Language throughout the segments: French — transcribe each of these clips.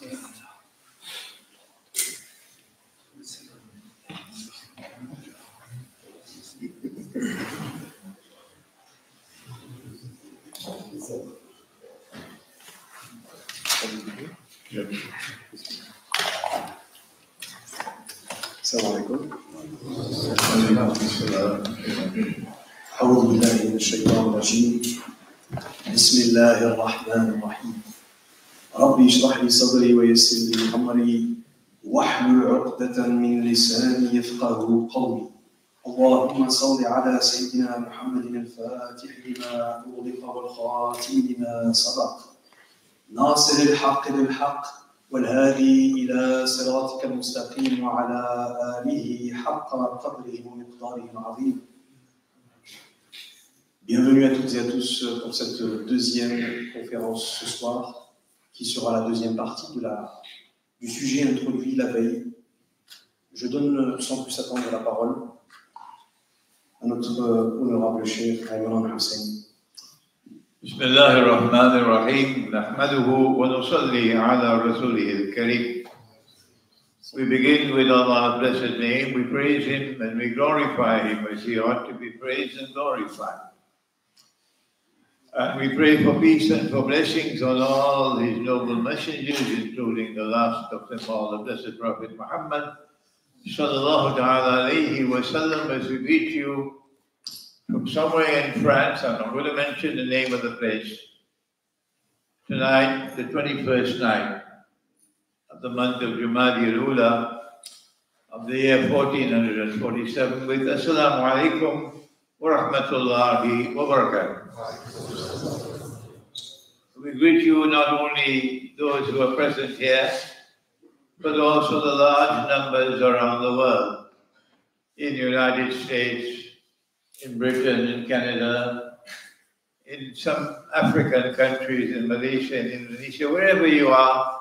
السلام عليكم. أعوذ بالله من الشيطان الرجيم. بسم الله الرحمن الرحيم. ربي اشرح لي صدري ويسر لي أمري واحلل عقدة من لساني يفقهوا قولي. اللهم صل على سيدنا محمد الفاتح لما أغلق والخاتم لما سبق ناصر الحق بالحق والهادي إلى صراطك المستقيم وعلى آله حق قدره ومقداره العظيم. Bienvenue à toutes et à tous pour cette deuxième conférence ce soir, qui sera la deuxième partie du sujet introduit la veille. Je donne sans plus attendre la parole à notre honorable cheikh Ayman Hussein. بسم الله الرحمن الرحيم نحمده ونصلي على رسوله الكريم. We begin with Allah's blessed name, we praise Him and we glorify Him as He ought to be praised and glorified. And we pray for peace and for blessings on all His noble messengers, including the last of them all, the blessed Prophet Muhammad sallallahu ta'ala alayhi wa sallam, as we greet you from somewhere in France. I'm not going to mention the name of the place. Tonight, the 21st night of the month of Jumadi al-Ula of the year 1447 with Assalamu alaikum wa rahmatullahi wa barakatuh. We greet you, not only those who are present here, but also the large numbers around the world, in the United States, in Britain, in Canada, in some African countries, in Malaysia, in Indonesia, wherever you are,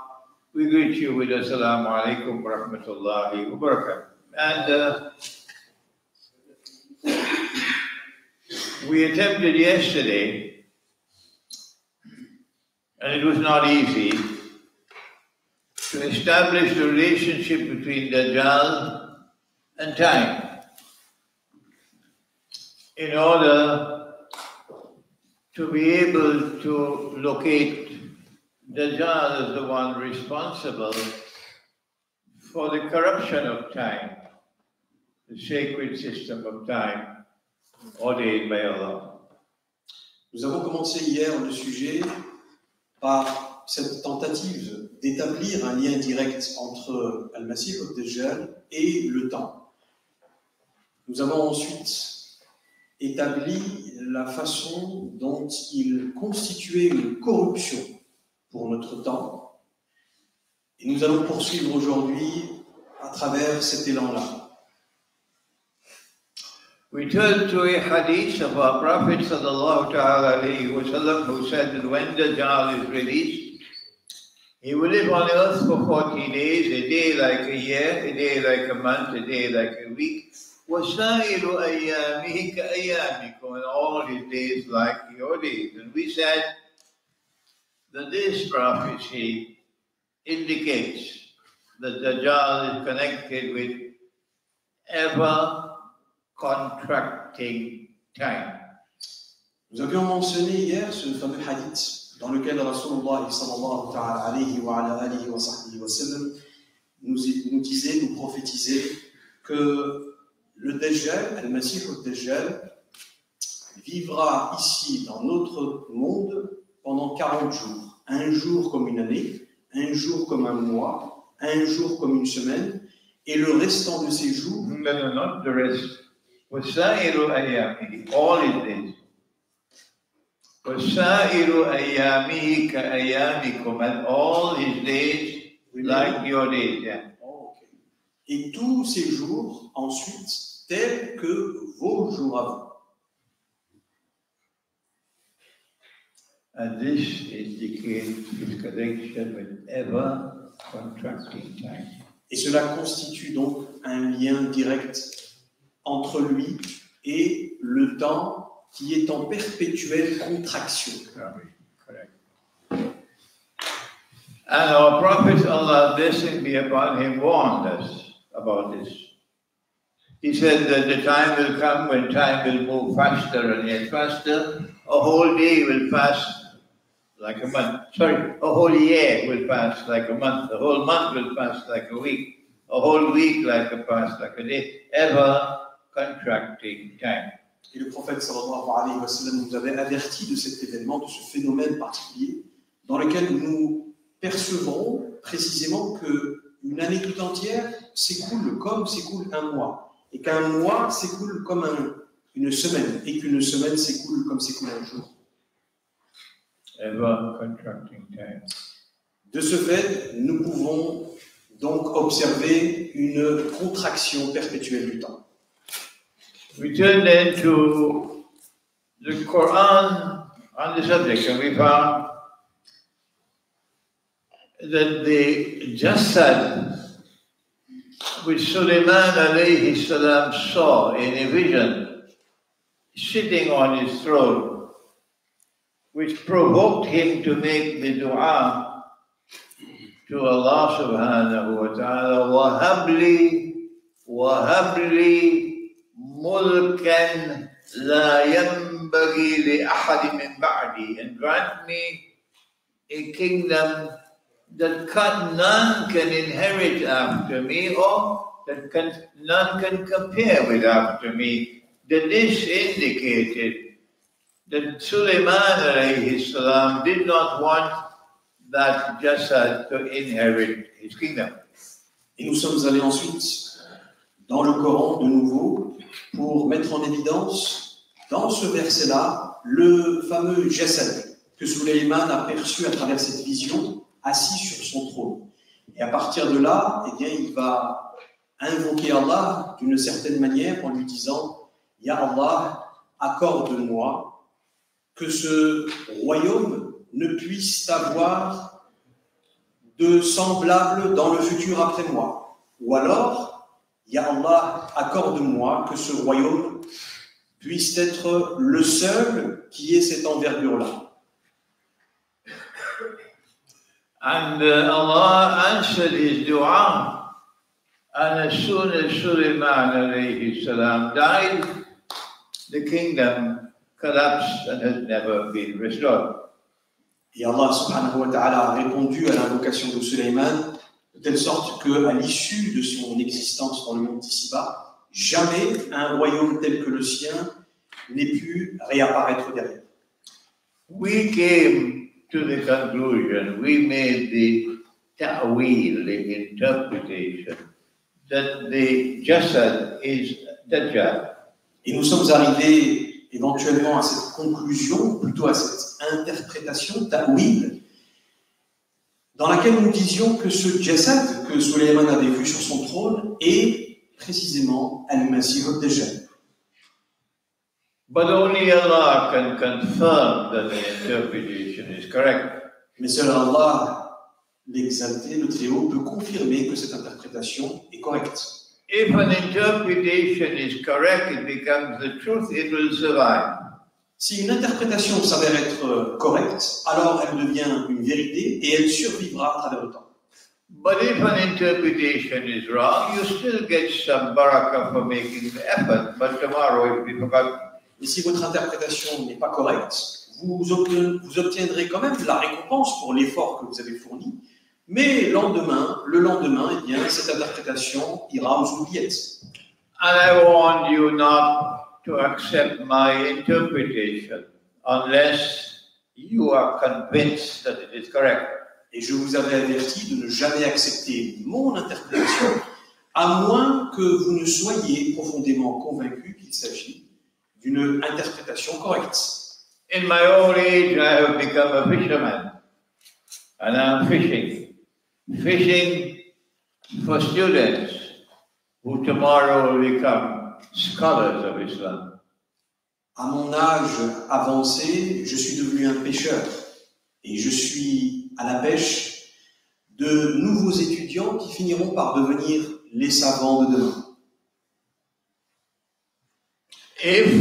we greet you with Assalamu alaikum wa rahmatullahi wa barakatuh. And we attempted yesterday, and it was not easy, to establish the relationship between Dajjal and time, in order to be able to locate Dajjal as the one responsible for the corruption of time, the sacred system of time ordained by Allah. Nous avons commencé hier le sujet par cette tentative d'établir un lien direct entre Al-Masih al-Dajjal et le temps. Nous avons ensuite établi la façon dont il constituait une corruption pour notre temps. Et nous allons poursuivre aujourd'hui à travers cet élan-là. We turn to a hadith of our Prophet sallallahu ta'ala alayhi wa sallam, who said that when Dajjal is released, he will live on earth for 40 days, a day like a year, a day like a month, a day like a week. وَسَائِرُ أَيَّامِهِ كَأَيَّامِكُمْ, and all his days like your days. And we said that this prophecy indicates that Dajjal is connected with ever contracting time. Nous avions mentionné hier ce fameux hadith dans lequel Rasulullah sallallahu ta'ala alayhi wa ala alihi wa sahbihi wa sallam nous disait, nous prophétisait que le Dajjal, Al-Masih al-Dajjal, vivra ici dans notre monde pendant 40 jours. Un jour comme une année, un jour comme un mois, un jour comme une semaine, et le restant de ces jours... No, not the rest. وَسَائِرُ أَيَّامِهِ, all his days. وَسَائِرُ أَيَّامِهِ كَأَيَّامِكُمْ, and all his days like your days. Yeah. Oh, okay. Et tous ces jours, ensuite, tels que vos jours à vous. And this indicates his connection with ever contracting time. Et cela constitue donc un lien direct entre lui et le temps qui est en perpétuelle contraction. Correct. And our Prophet, Allah's blessing be upon him, warned us about this. He said that the time will come when time will move faster and yet faster. A whole day will pass like a month. Sorry, a whole year will pass like a month. A whole month will pass like a week. A whole week like a day. Ever contracting time. Et le prophète sallallahu alayhi wa sallam nous avait averti de cet événement, de ce phénomène particulier, dans lequel nous percevrons précisément qu'une année tout entière s'écoule comme s'écoule un mois. Et qu'un mois s'écoule comme une semaine, et qu'une semaine s'écoule comme s'écoule un jour. Ever contracting time. De ce fait, nous pouvons donc observer une contraction perpétuelle du temps. We turn then to the Quran on the subject, and we found that the jasad which Sulaiman alayhi salam saw in a vision, sitting on his throne, which provoked him to make the dua to Allah subhanahu wa ta'ala, وَهَبْ لِي مُلْكًا لَا يَنْبَغِي لِأَحَدٍ مِّن بَعْدِي, and grant me a kingdom that none can inherit after me, or that none can compare with after me. That this indicated that Sulaiman alayhi salam did not want that jasad to inherit his kingdom. Et nous sommes allés ensuite dans le Coran de nouveau pour mettre en évidence dans ce verset-là le fameux jasad que Sulaiman a perçu à travers cette vision, assis sur son trône. Et à partir de là, eh bien, il va invoquer Allah d'une certaine manière en lui disant « Ya Allah, accorde-moi que ce royaume ne puisse avoir de semblable dans le futur après moi. » Ou alors « Ya Allah, accorde-moi que ce royaume puisse être le seul qui ait cette envergure-là. » And Allah answered his dua, and as soon as Sulaiman alayhi salam died, the kingdom collapsed and has never been restored. Et Allah subhanahu wa ta'ala a répondu à l'invocation de Sulaiman de telle sorte qu'à l'issue de son existence dans le monde d'ici-bas, jamais un royaume tel que le sien n'ait pu réapparaître derrière. We came to the conclusion, we made the ta'wil, the interpretation, that the jasad is Dajjal. Et nous sommes arrivés éventuellement à cette conclusion, plutôt à cette interprétation, ta'wil, dans laquelle nous disions que ce jasad que Sulaiman avait vu sur son trône est précisément Al-Masih ad-Dajjal. But only Allah can confirm that the interpretation is correct. Mais seul Allah, l'exalté, le Très-Haut, peut confirmer que cette interprétation est correcte. If an interpretation is correct, it becomes the truth, it will survive. Si une interprétation s'avère être correcte, alors elle devient une vérité et elle survivra à travers le temps. But if an interpretation is wrong, you still get some barakah for making the effort, but tomorrow it will be forgotten. Et si votre interprétation n'est pas correcte, vous obtiendrez quand même la récompense pour l'effort que vous avez fourni, mais le lendemain, eh bien, cette interprétation ira aux oubliettes. And I warn you not to accept my interpretation unless you are convinced that it is correct. Et je vous avais averti de ne jamais accepter mon interprétation, à moins que vous ne soyez profondément convaincu qu'il s'agit d'une interprétation correcte. In my old age, I have become a fisherman, and I'm fishing for students who tomorrow will become scholars of Islam. À mon âge avancé, je suis devenu un pêcheur et je suis à la pêche de nouveaux étudiants qui finiront par devenir les savants de demain. If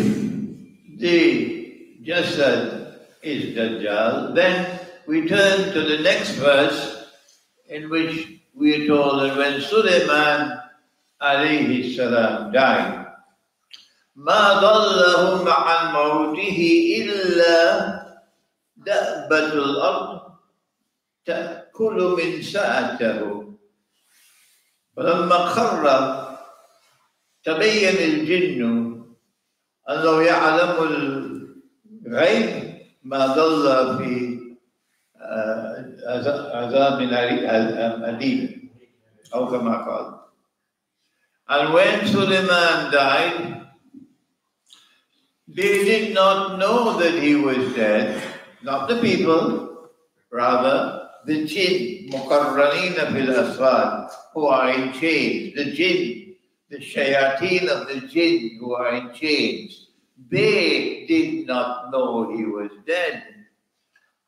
the jasad is Dajjal, then we turn to the next verse in which we are told that when Sulaiman alayhi salam died, ما ضلهم عن موته إلا دابة الأرض تأكل من سأته. فلما خر تبين الجن أنه يعلم الغيب ما ضل في عذاب أليم أو كما قال. And when Suleiman died, they did not know that he was dead, not the people, rather the jinn, muqarranina fil asfad, who are in chains, the jinn, the shayateen of the jinn who are in chains. They did not know he was dead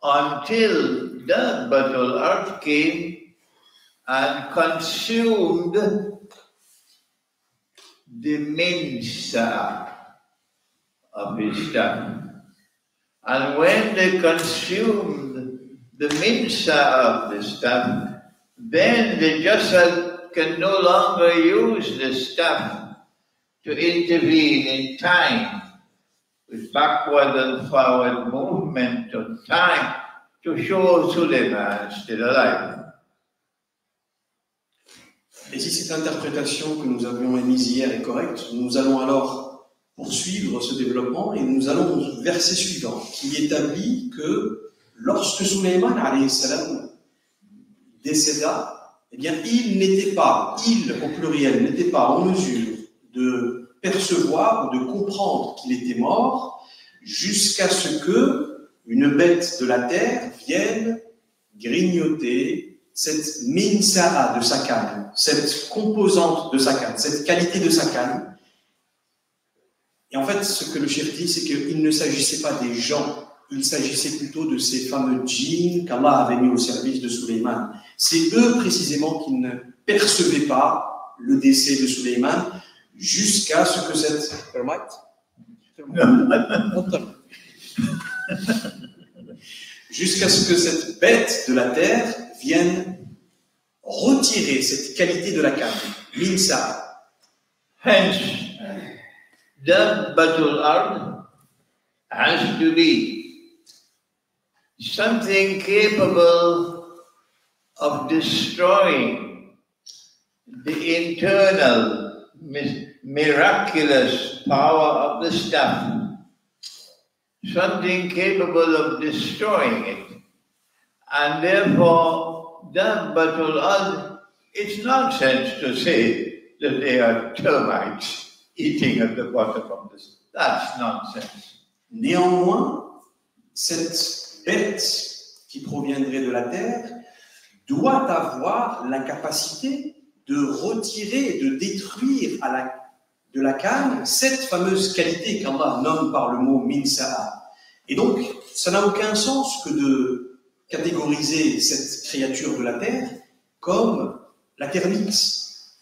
until Dabbatul Ard came and consumed the minsa of his stuff. And when they consumed the minsa of the stuff, then the jasad can no longer use the stuff to intervene in time, with backward and forward movement of time, to show Suleiman still alive. Et si cette interprétation que nous avions émise hier est correcte, nous allons alors poursuivre ce développement et nous allons au verset suivant qui établit que lorsque Suleiman alayhi salam décéda, eh bien il n'était pas, il au pluriel, n'était pas en mesure de percevoir ou de comprendre qu'il était mort jusqu'à ce que une bête de la terre vienne grignoter cette minsa'a de sa canne, cette composante de sa canne, cette qualité de sa canne. Et en fait, ce que le cheikh dit, c'est qu'il ne s'agissait pas des gens, il s'agissait plutôt de ces fameux djinns qu'Allah avait mis au service de Suleiman. C'est eux précisément qui ne percevaient pas le décès de Suleiman jusqu'à ce que cette... jusqu'à ce que cette bête de la terre vienne retirer cette qualité de la canne, minsa. Hence, Dabbatul Ard has to be something capable of destroying the internal miraculous power of the stuff. Something capable of destroying it. And therefore, Dabbatul Ard, it's nonsense to say that they are termites eating at the bottom of this. That's nonsense. Néanmoins, cette bête qui proviendrait de la terre doit avoir la capacité de retirer, de détruire de la canne cette fameuse qualité qu'Allah nomme par le mot minsa'a. Et donc, ça n'a aucun sens que de catégoriser cette créature de la terre comme la termix.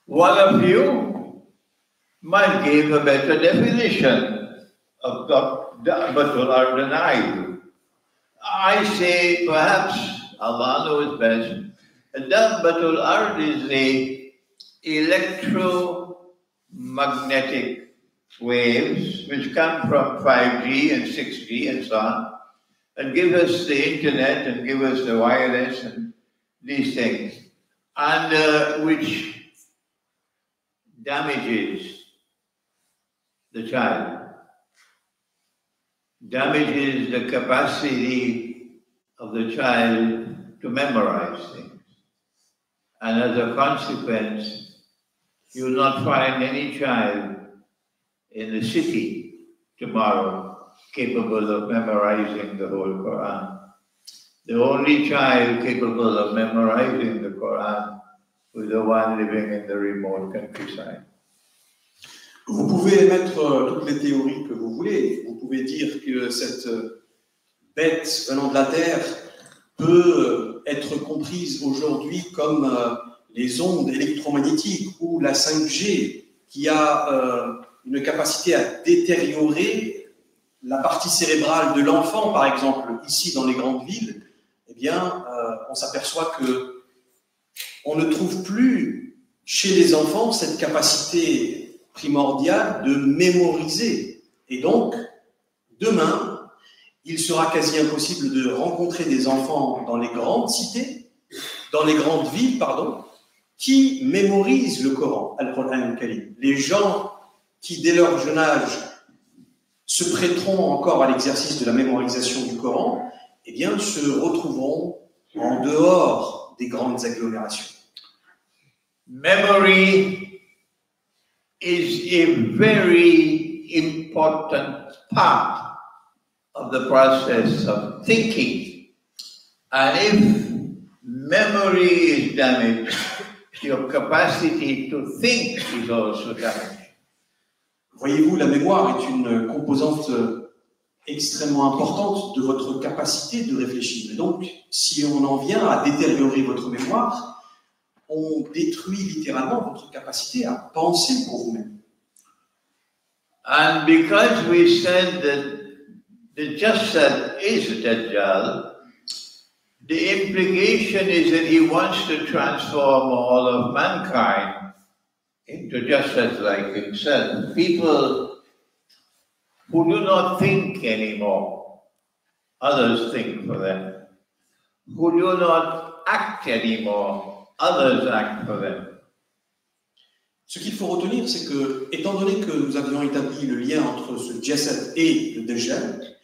One of you might give a better definition of Dabbatul Ard than I do. I say perhaps Allah knows best. Dabbatul Ard is the electromagnetic waves which come from 5G and 6G and so on, and give us the internet and give us the wireless and these things, and which damages the child, damages the capacity of the child to memorize things. And as a consequence, you will not find any child in the city tomorrow capable of memorizing the whole Quran. The only child capable of memorizing the Quran was the one living in the remote countryside. Vous pouvez émettre toutes les théories que vous voulez. Vous pouvez dire que cette bête venant de la terre peut être comprise aujourd'hui comme les ondes électromagnétiques ou la 5G qui a une capacité à détériorer la partie cérébrale de l'enfant, par exemple, ici dans les grandes villes. Eh bien, on s'aperçoit que on ne trouve plus chez les enfants cette capacité primordiale de mémoriser. Et donc, demain, il sera quasi impossible de rencontrer des enfants dans les grandes cités, dans les grandes villes, qui mémorisent le Coran, Al-Qur'an al-Karim. Les gens qui, dès leur jeune âge, se prêteront encore à l'exercice de la mémorisation du Coran, eh bien, se retrouveront en dehors des grandes agglomérations. Memory is a very important part of the process of thinking. And if memory is damaged, your capacity to think is also damaged. Voyez-vous, la mémoire est une composante extrêmement importante de votre capacité de réfléchir. Et donc, si on en vient à détériorer votre mémoire, on détruit littéralement votre capacité à penser pour vous-même. And because we said that the Jasad is Dajjal, the implication is that he wants to transform all of mankind into Jasad like himself. People who do not think anymore, others think for them. Who do not act anymore, others act for them. Ce qu'il faut retenir, c'est que, étant donné que nous avions établi le lien entre ce Jasad et le Dajjal,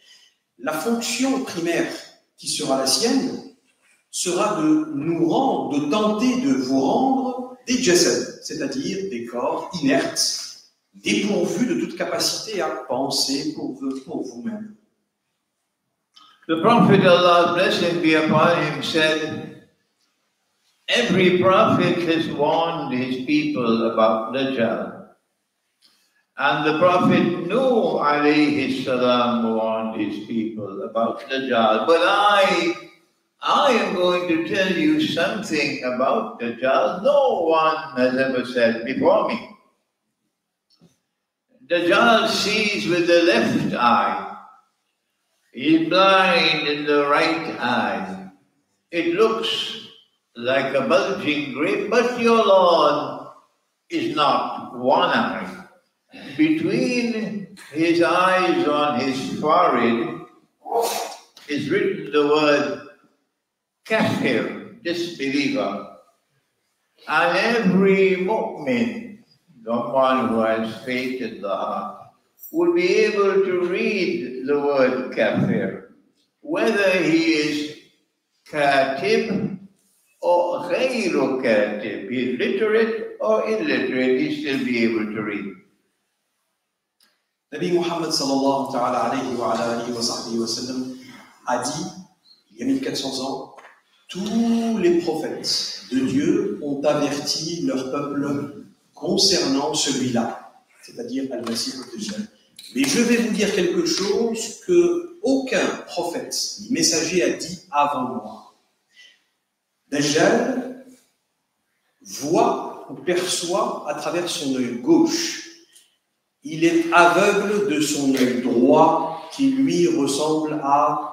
la fonction primaire qui sera la sienne sera de nous rendre, de tenter de vous rendre des Jasad, c'est-à-dire des corps inertes, dépourvus de toute capacité à penser pour vous-même. The Prophet, Allah's blessing be upon him, said, every prophet has warned his people about Dajjal. And the Prophet Nuh alayhi salam warned his people about Dajjal. But I am going to tell you something about Dajjal no one has ever said before me. Dajjal sees with the left eye. He's blind in the right eye. It looks like a bulging grape, but your Lord is not one eye. Between his eyes on his forehead is written the word kafir, disbeliever. And every mu'min, the one who has faith in the heart, will be able to read the word kafir, whether he is katib or ghayru katib, he is literate or illiterate, he still be able to read. Nabi Muhammad sallallahu ta'ala alayhi wa alihi wa sahbihi wa sallam a dit, il y a 1400 ans, tous les prophètes de Dieu ont averti leur peuple concernant celui-là, c'est-à-dire Al-Masih al-Dajjal. Mais je vais vous dire quelque chose que aucun prophète ni messager a dit avant moi. Dajjal voit ou perçoit à travers son œil gauche. Il est aveugle de son œil droit qui lui ressemble à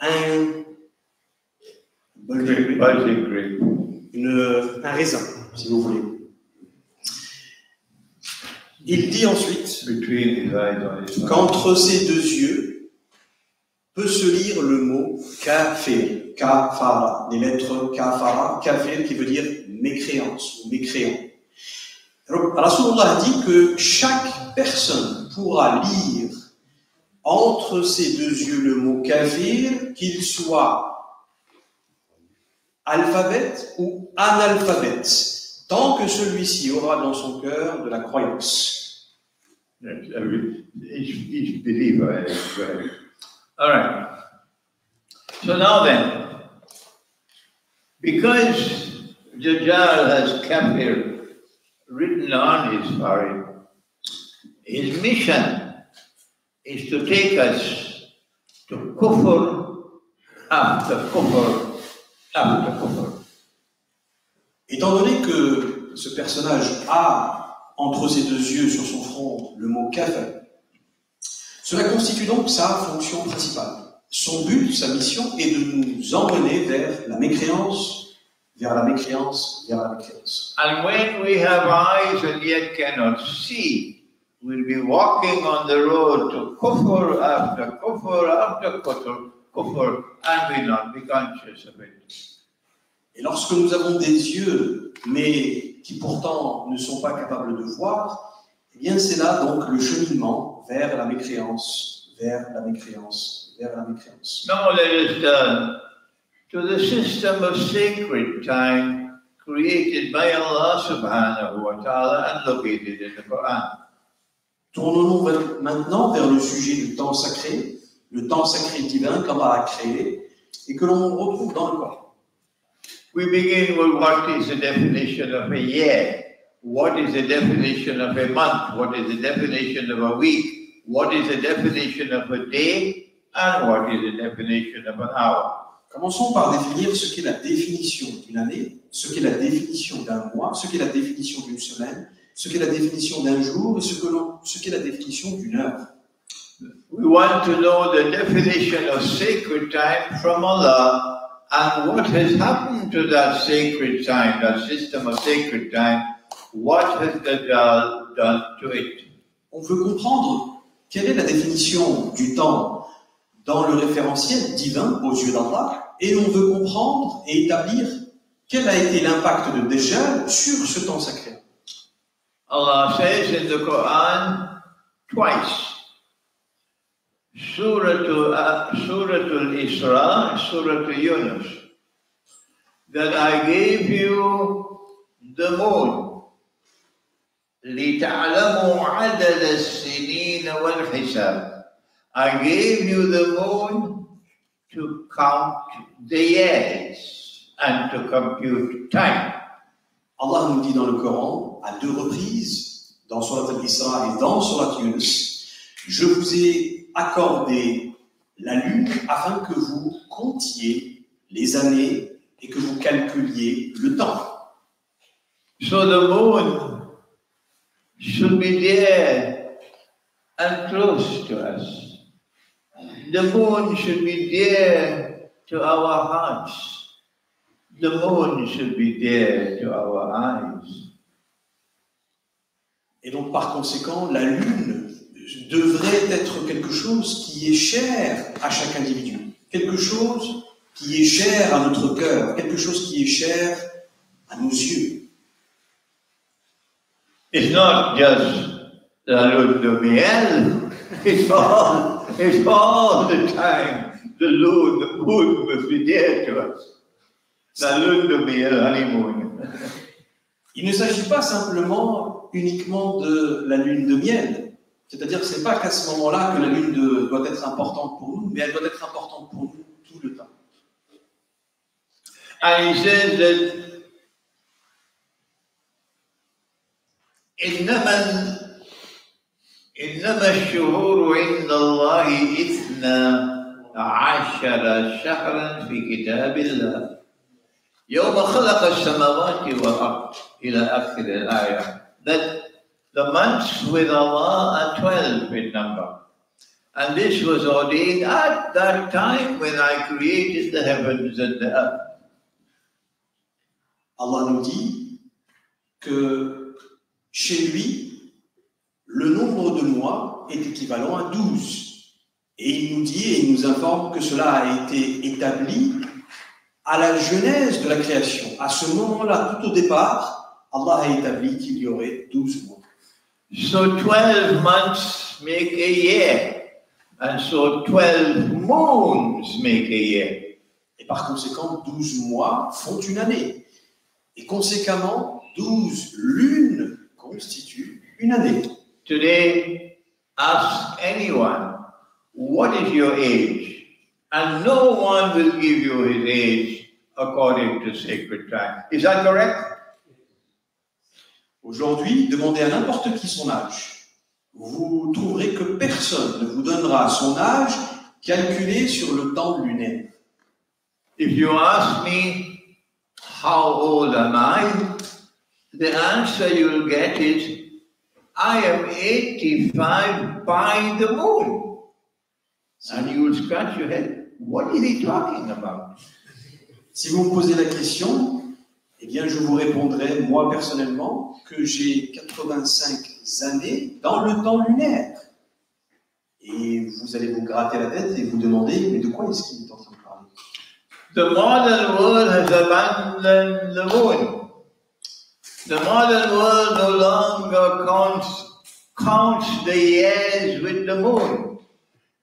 un raisin, si vous voulez. Il dit ensuite qu'entre ses deux yeux peut se lire le mot kafir, kafara, les lettres kafara, kafir qui veut dire mécréance ou mécréant. Rasulullah dit que chaque personne pourra lire entre ses deux yeux le mot kafir, qu'il soit alphabète ou analphabète, tant que celui-ci aura dans son cœur de la croyance. Each believer is right. All right. So now then, because Dajjal has kafir written on his forehead, his mission is to take us to kufr after kufr after kufr. Étant donné que ce personnage a entre ses deux yeux sur son front le mot kafir, cela constitue donc sa fonction principale. Son but, sa mission est de nous emmener vers la mécréance, vers la mécréance, vers la mécréance. And when we have eyes and yet cannot see, we'll be walking on the road to kufr after kufr after kufr, and we'll not be conscious of it. Et lorsque nous avons des yeux, mais qui pourtant ne sont pas capables de voir, eh bien c'est là donc le cheminement vers la mécréance, vers la mécréance, vers la mécréance. Now let us turn to the system of sacred time created by Allah subhanahu wa ta'ala and located in the Quran. Tournons-nous maintenant vers le sujet du temps sacré divin qu'Allah a créé et que l'on retrouve dans le Coran. We begin with what is the definition of a year, what is the definition of a month, what is the definition of a week, what is the definition of a day, and what is the definition of an hour. Commençons par définir ce qu'est la définition d'une année, ce qu'est la définition d'un mois, ce qu'est la définition d'une semaine, ce qu'est la définition d'un jour et ce qu'est la définition d'une heure. We want to know the definition of sacred time from Allah and what has happened to that sacred time, that system of sacred time. What has Dajjal done to it? On veut comprendre quelle est la définition du temps dans le référentiel divin aux yeux d'Allah et on veut comprendre et établir quel a été l'impact de Dajjal sur ce temps sacré. Allah says in the Quran twice, Surah Al-Isra, Surah Yunus, that I gave you the moon, لِتَعْلَمُوا عَدَدَ السِّنِينَ وَالْحِسَابِ. I gave you the moon to count the years and to compute time. Allah nous dit dans le Coran, à 2 reprises, dans Surat Al-Isra et dans Surat Yunus, je vous ai accordé la lune afin que vous comptiez les années et que vous calculiez le temps. So the moon should be there and close to us. The moon should be dear to our hearts. The moon should be dear to our eyes. Et donc, par conséquent, la lune devrait être quelque chose qui est cher à chaque individu, quelque chose qui est cher à notre cœur, quelque chose qui est cher à nos yeux. It's not just la lune de miel. It's all the time. The moon must be dear to us. La lune de miel, honeymoon. Il ne s'agit pas simplement uniquement de la lune de miel. C'est-à-dire que ce n'est pas qu'à ce moment-là que la lune doit être importante pour nous, mais elle doit être importante pour nous tout le temps. And he says that إنما الشهور عند الله 12 شهرا في كتاب الله يوم خلق السماوات والأرض إلى آخر الآية. That the months with Allah are 12 in number. And this was ordained at that time when I created the heavens and the earth. Allah nous dit que chez lui, le nombre de mois est équivalent à 12. Et il nous dit et il nous informe que cela a été établi à la genèse de la création. À ce moment-là, tout au départ, Allah a établi qu'il y aurait 12 mois. So 12 months make a year, and so 12 moons make a year. Et par conséquent, 12 mois font une année. Et conséquemment, 12 lunes constituent une année. Today, ask anyone, what is your age? And no one will give you his age according to sacred time. Is that correct? Aujourd'hui, demandez à n'importe qui son âge. Vous trouverez que personne ne vous donnera son âge calculé sur le temps lunaire. If you ask me, how old am I? The answer you'll get is, I am 85 by the moon. And you'll scratch your head. What is he talking about? Si vous me posez la question, Eh bien, je vous répondrai, moi personnellement, que j'ai 85 années dans le temps lunaire. Et vous allez vous gratter la tête et vous demander, mais de quoi est-ce qu'il est en train de parler? The modern world has abandoned the moon. The modern world no longer counts the years with the moon.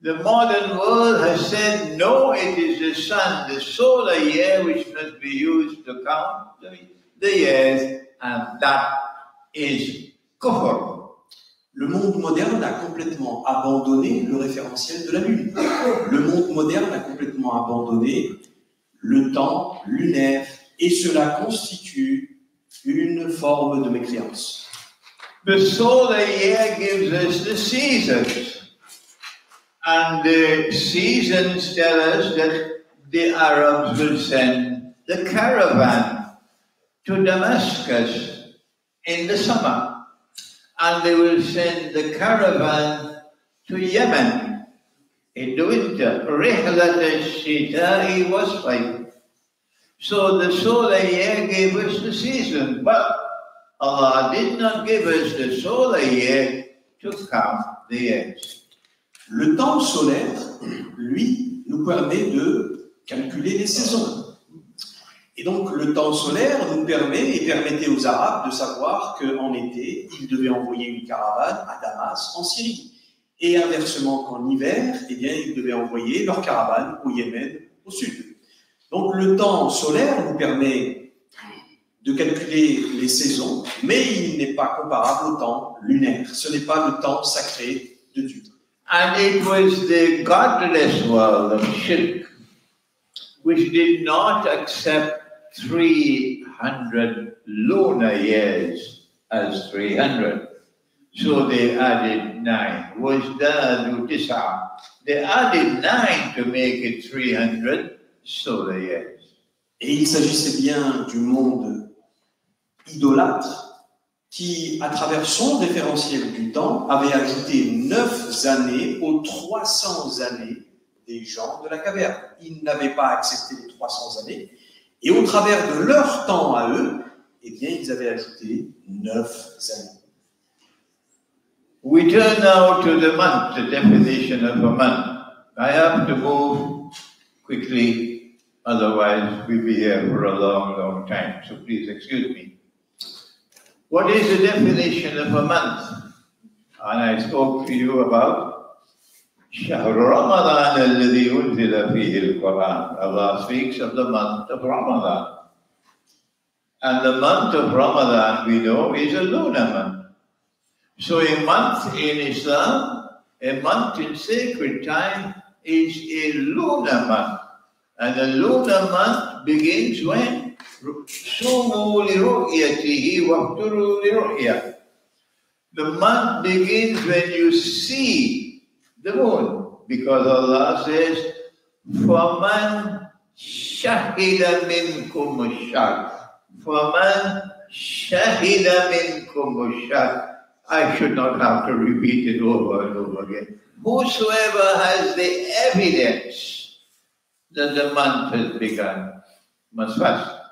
The modern world has said, no, it is the sun, the solar year, which must be used to count the years, and that is kufr. Le monde moderne a complètement abandonné le référentiel de la Lune. Le monde moderne a complètement abandonné le temps lunaire, et cela constitue une forme de mécréance. The solar year gives us the seasons. And the seasons tell us that the Arabs will send the caravan to Damascus in the summer. And they will send the caravan to Yemen in the winter. رحلة الشتاء والصيف. So the solar year gave us the season, but Allah did not give us the solar year to count the years. Le temps solaire, lui, nous permet de calculer les saisons. Et donc, le temps solaire nous permet et permettait aux Arabes de savoir qu'en été, ils devaient envoyer une caravane à Damas, en Syrie. Et inversement, qu'en hiver, eh bien, ils devaient envoyer leur caravane au Yémen, au sud. Donc, le temps solaire nous permet de calculer les saisons, mais il n'est pas comparable au temps lunaire. Ce n'est pas le temps sacré de Dieu. And it was the godless world of shirk which did not accept 300 lunar years as 300. So they added 9. وَازْدَادُوا تِسْعًا. They added 9 to make it 300 solar years. Et il s'agissait bien du monde idolâtre qui, à travers son référentiel du temps, avait ajouté 9 années aux 300 années des gens de la caverne. Ils n'avaient pas accepté les 300 années, et au travers de leur temps à eux, eh bien, ils avaient ajouté 9 années. We turn now to the month, the definition of a month. I have to move quickly, otherwise we'll be here for a long, long time, so please excuse me. What is the definition of a month? And I spoke to you about شهر رمضان الذي أنزل فيه القرآن. Allah speaks of the month of Ramadan. And the month of Ramadan, we know, is a lunar month. So a month in Islam, a month in sacred time, is a lunar month. And a lunar month begins when? صوموا لرؤيته وافطروا لرؤية. The month begins when you see the moon, because Allah says, فَمَنْ شَهِدَ مِنْكُمُ الشَّهْرَ. فَمَنْ شَهِدَ مِنْكُمُ الشَّهْرَ. I should not have to repeat it over and over again. Whosoever has the evidence that the month has begun must fast.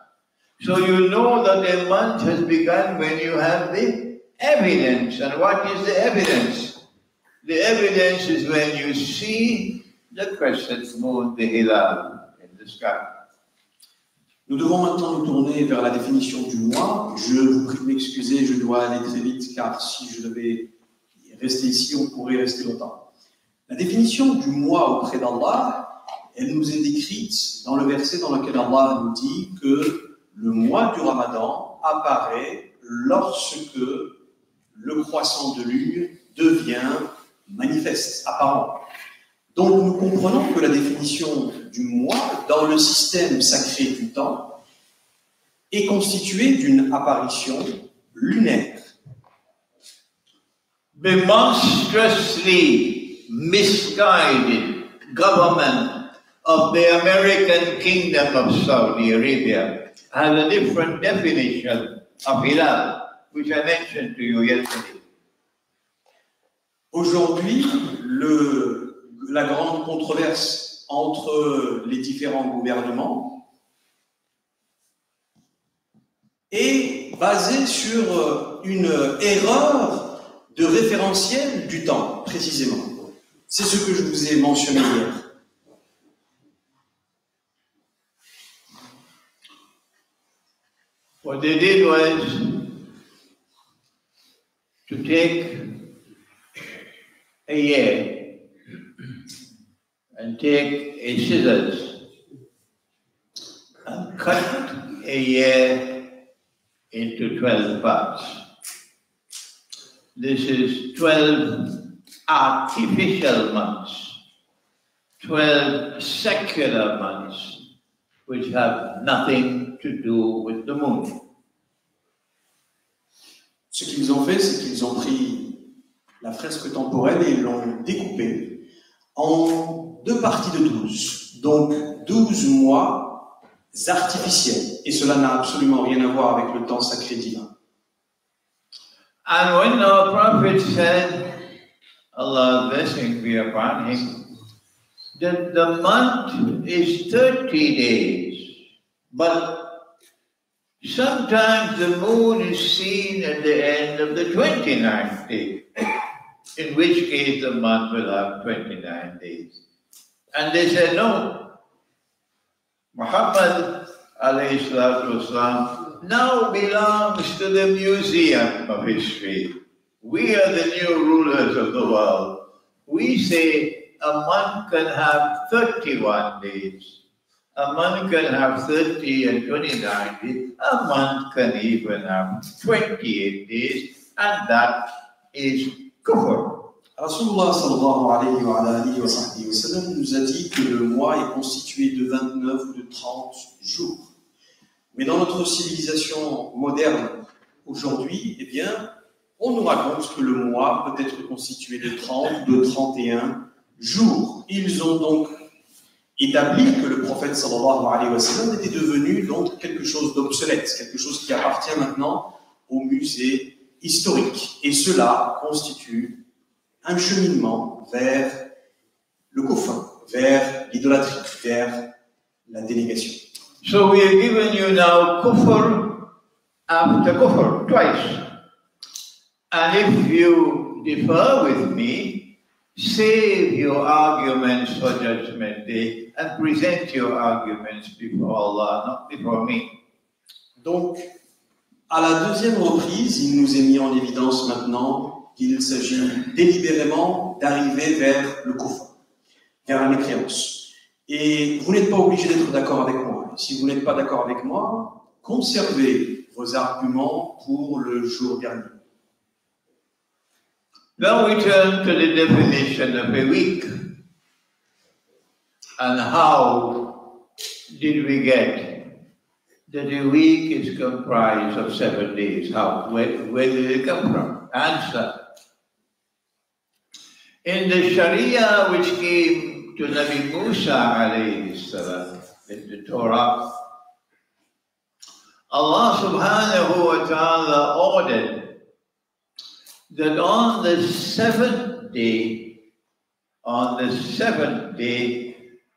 So you know that a month has begun when you have the evidence. And what is the evidence? The evidence is when you see the crescent moon, the hilal, in the sky. Nous devons maintenant nous tourner vers la définition du mois. Je vous prie de m'excuser, je dois aller très vite, car si je devais rester ici, on pourrait rester longtemps. La définition du mois auprès d'Allah, elle nous est décrite dans le verset dans lequel Allah nous dit que le mois du Ramadan apparaît lorsque le croissant de lune devient manifeste, apparent. Donc nous comprenons que la définition du mois dans le système sacré du temps est constituée d'une apparition lunaire. The monstrously misguided government of the American Kingdom of Saudi Arabia has a different definition of hilal, which I mentioned to you yesterday. Aujourd'hui, la grande controverse entre les différents gouvernements est basé sur une erreur de référentiel du temps, précisément. C'est ce que je vous ai mentionné hier. What they did was to take a year and take a scissors and cut a year into 12 parts. This is 12 artificial months, 12 secular months, which have nothing to do with the moon. Ce qu'ils ont fait, c'est qu'ils ont pris la fresque temporelle et ils l'ont découpée en deux parties de 12. Donc 12 mois artificiels. Et cela n'a absolument rien à voir avec le temps sacré divin. And when our prophet said, Allah's blessing be upon him, that the month is 30 days, but sometimes the moon is seen at the end of the 29th day, in which case the month will have 29 days. And they said, no, Muhammad alayhi salatu wasalam now belongs to the museum of history. We are the new rulers of the world. We say a month can have 31 days. A month can have 30 and 29 days. A month can even have 28 days. And that is kufr. Rasulullah sallallahu alayhi wa sallam nous a dit que le mois est constitué de 29 ou de 30 jours. Mais dans notre civilisation moderne aujourd'hui, eh bien, on nous raconte que le mois peut être constitué de 30 ou de 31 jours. Ils ont donc établi que le prophète sallallahu alayhi wa sallam était devenu donc quelque chose d'obsolète, quelque chose qui appartient maintenant au musée historique. Et cela constitue un cheminement vers le kufr, vers l'idolâtrie, vers la dénégation. So we have given you now kufr after kufr, twice. And if you differ with me, save your arguments for Judgment Day and present your arguments before Allah, not before me. Donc, à la deuxième reprise, il nous est mis en évidence maintenant qu'il s'agit délibérément d'arriver vers le kufr, vers la mécréance. Et vous n'êtes pas obligé d'être d'accord avec moi. Si vous n'êtes pas d'accord avec moi, conservez vos arguments pour le jour dernier. Now we turn to the definition of a week. And how did we get that a week is comprised of 7 days? How? Where did it come from? Answer. In the Sharia which came to Nabi Musa alayhi salam, in the Torah, Allah subhanahu wa ta'ala ordered that on the seventh day,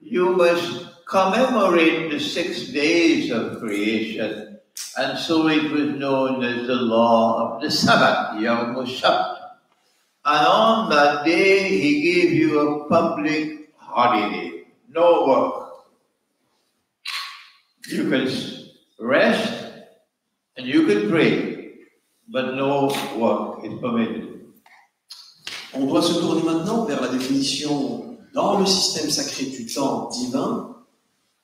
you must commemorate the 6 days of creation, and so it was known as the law of the Sabbath, Yawm al-Sabt. And on that day, he gave you a public holiday, no work. You can rest and you can pray, but no work is permitted. On doit se tourner maintenant vers la définition dans le système sacré du temps divin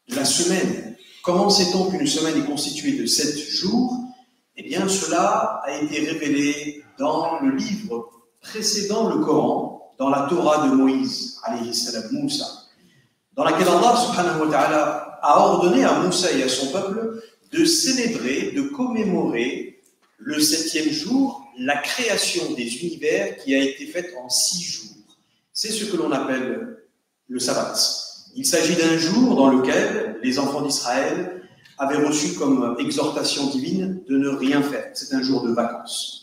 de la semaine. Comment sait-on qu'une semaine est constituée de 7 jours? Eh bien, cela a été révélé dans le livre précédant le Coran, dans la Torah de Moïse, alayhi salam, Moussa, dans laquelle Allah subhanahu wa ta'ala a ordonné à Moussa et à son peuple de célébrer, de commémorer le 7e jour, la création des univers qui a été faite en 6 jours. C'est ce que l'on appelle le sabbat. Il s'agit d'un jour dans lequel les enfants d'Israël avaient reçu comme exhortation divine de ne rien faire. C'est un jour de vacances.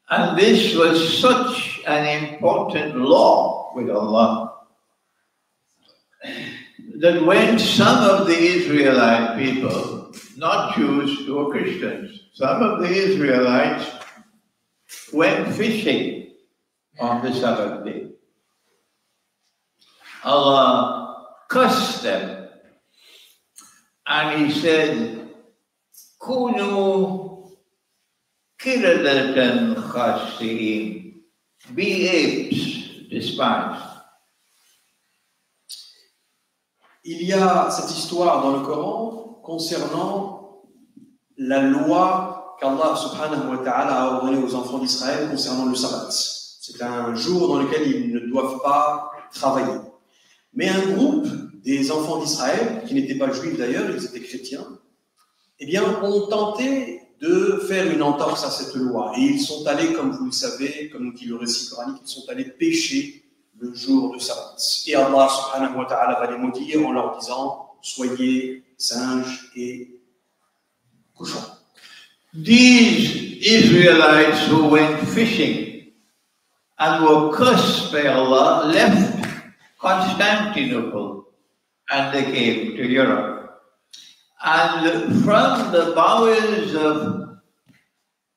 And this was such an important law with Allah that when some of the Israelite people not Jews, who were Christians. Some of the Israelites went fishing on the Sabbath day. Allah cursed them, and He said, Kunu kiradatan khasi'in, be apes, despised. Il y a cette histoire dans le Coran concernant la loi qu'Allah subhanahu wa ta'ala a ordonnée aux enfants d'Israël concernant le sabbat. C'est un jour dans lequel ils ne doivent pas travailler. Mais un groupe des enfants d'Israël, qui n'étaient pas juifs d'ailleurs, ils étaient chrétiens, eh bien, ont tenté de faire une entorse à cette loi. Et ils sont allés, comme vous le savez, comme nous dit le récit coranique, ils sont allés pêcher le jour de sabbat. Et Allah subhanahu wa ta'ala va les maudire en leur disant « Soyez singes et cochons ». These Israelites who went fishing and were cursed by Allah left Constantinople and they came to Europe. And from the bowels of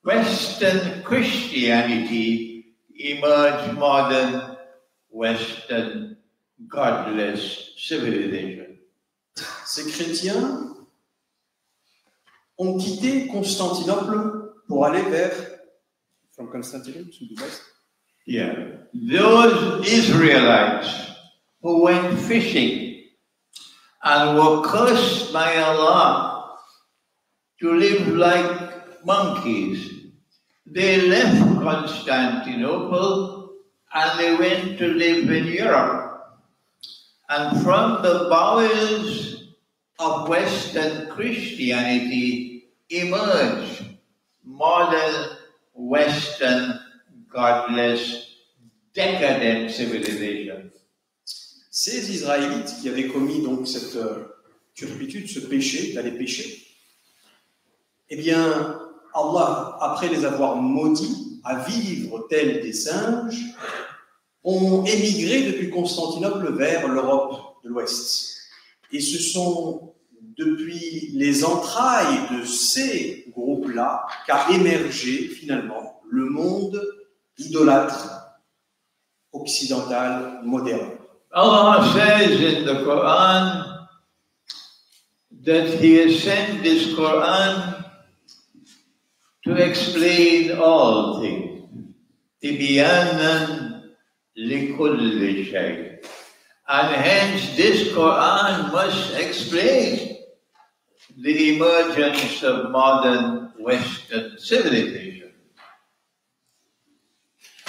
Western Christianity emerged modern Western godless civilization. Ces chrétiens ont quitté Constantinople pour aller vers from Constantinople to the west. Yeah, those Israelites who went fishing and were cursed by Allah to live like monkeys, they left Constantinople and they went to live in Europe. And from the bowels of Western Christianity emerged modern Western godless, decadent civilization. Ces Israélites qui avaient commis donc cette turpitude, ce péché, d'aller pêcher, eh bien, Allah, après les avoir maudits à vivre tels des singes, ont émigré depuis Constantinople vers l'Europe de l'Ouest. Et ce sont depuis les entrailles de ces groupes-là qu'a émergé finalement le monde idolâtre occidental moderne. Allah says in the Quran that He has sent this Quran to explain all things. Tibyanan likulli shay. And hence this Quran must explain the emergence of modern Western civilization.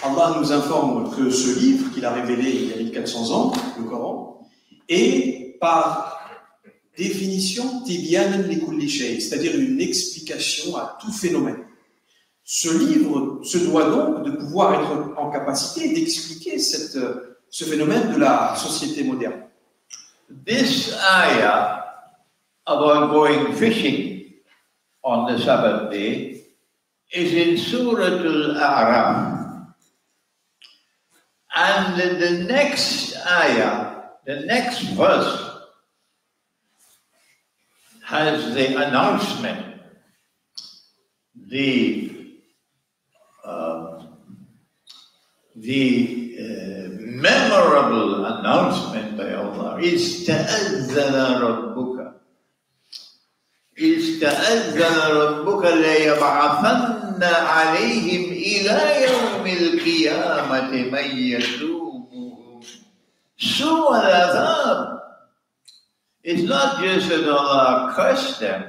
Allah nous informe que ce livre qu'il a révélé il y a 1400 ans, le Coran, est par définition tibyanan likulli shay, c'est-à-dire une explication à tout phénomène. Ce livre se doit donc de pouvoir être en capacité d'expliquer ce phénomène de la société moderne. This ayah about going fishing on the Sabbath day is in Surah Al-A'raf. And the next ayah, the next verse, has the announcement, the memorable announcement by Allah. Ista'adhana rabbuka. Ista'adhana rabbuka layab'athanna alayhim ila yawmil qiyamati man yasumuhum su'al adhab. It's not just that Allah cursed them,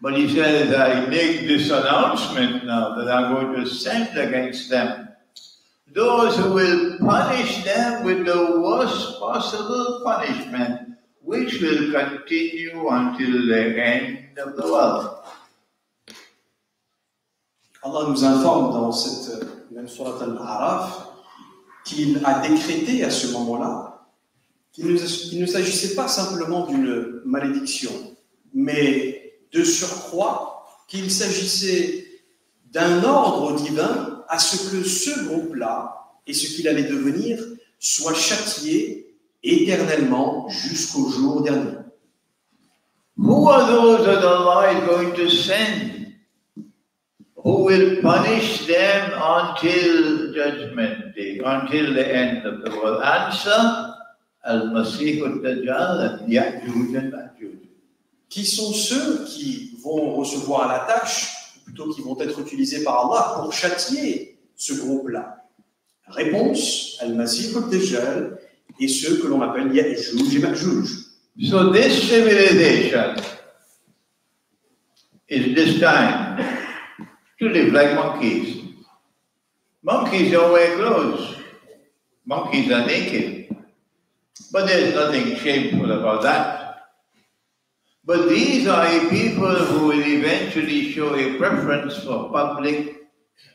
but He says, I make this announcement now that I'm going to send against them those who will punish them with the worst possible punishment, which will continue until the end of the world. Allah nous informe dans cette même sourate Al-A'raf qu'il a décrété à ce moment-là qu'il ne s'agissait pas simplement d'une malédiction, mais de surcroît qu'il s'agissait d'un ordre divin à ce que ce groupe-là et ce qu'il allait devenir soient châtiés éternellement jusqu'au jour dernier. who are those that Allah is going to send who will punish them until judgment day, until the end of the world? Answer, Al-Masih al-Dajjal and Ya'juj and Ma'juj. Qui sont ceux qui vont recevoir la tâche, ou plutôt qui vont être utilisés par Allah pour châtier ce groupe-là? Réponse, Al-Masih al-Dajjal et ceux que l'on appelle Ya'juj et Ma'juj. So this civilization is destined to live like monkeys. Monkeys don't wear clothes. Monkeys are naked. But there's nothing shameful about that. But these are a people who will eventually show a preference for public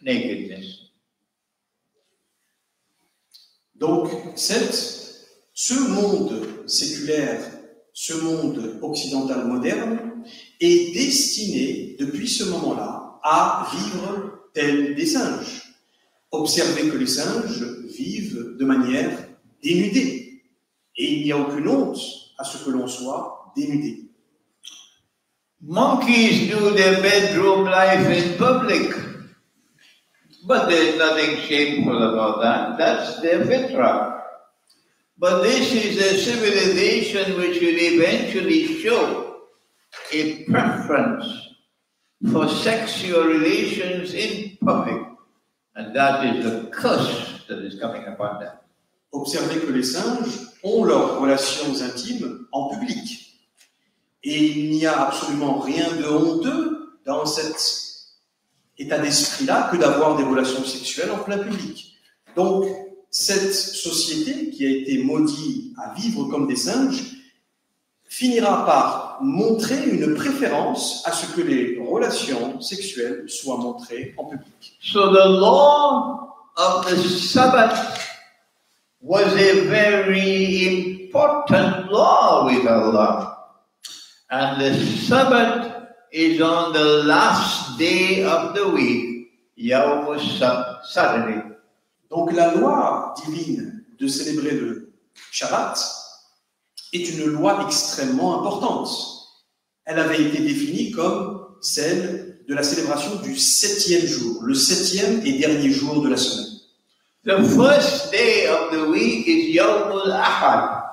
nakedness. Donc, ce monde séculaire, ce monde occidental moderne, est destiné, depuis ce moment-là, à vivre tels des singes. Observez que les singes vivent de manière dénudée. Et il n'y a aucune honte à ce que l'on soit dénudé. Monkeys do their bedroom life in public. But there's nothing shameful about that. That's their fitra. But this is a civilization which will eventually show a preference for sexual relations in public. And that is the curse that is coming upon them. Observez que les singes ont leurs relations intimes en public. Et il n'y a absolument rien de honteux dans cet état d'esprit-là que d'avoir des relations sexuelles en plein public. Donc, cette société qui a été maudite à vivre comme des singes finira par montrer une préférence à ce que les relations sexuelles soient montrées en public. So the law of the Sabbath was a very important law with Allah. And the Sabbath is on the last day of the week, Yawm Saturday. Donc la loi divine de célébrer le Shabbat est une loi extrêmement importante. Elle avait été définie comme celle de la célébration du 7e jour, le 7e et dernier jour de la semaine. The first day of the week is Yawm al-Ahad,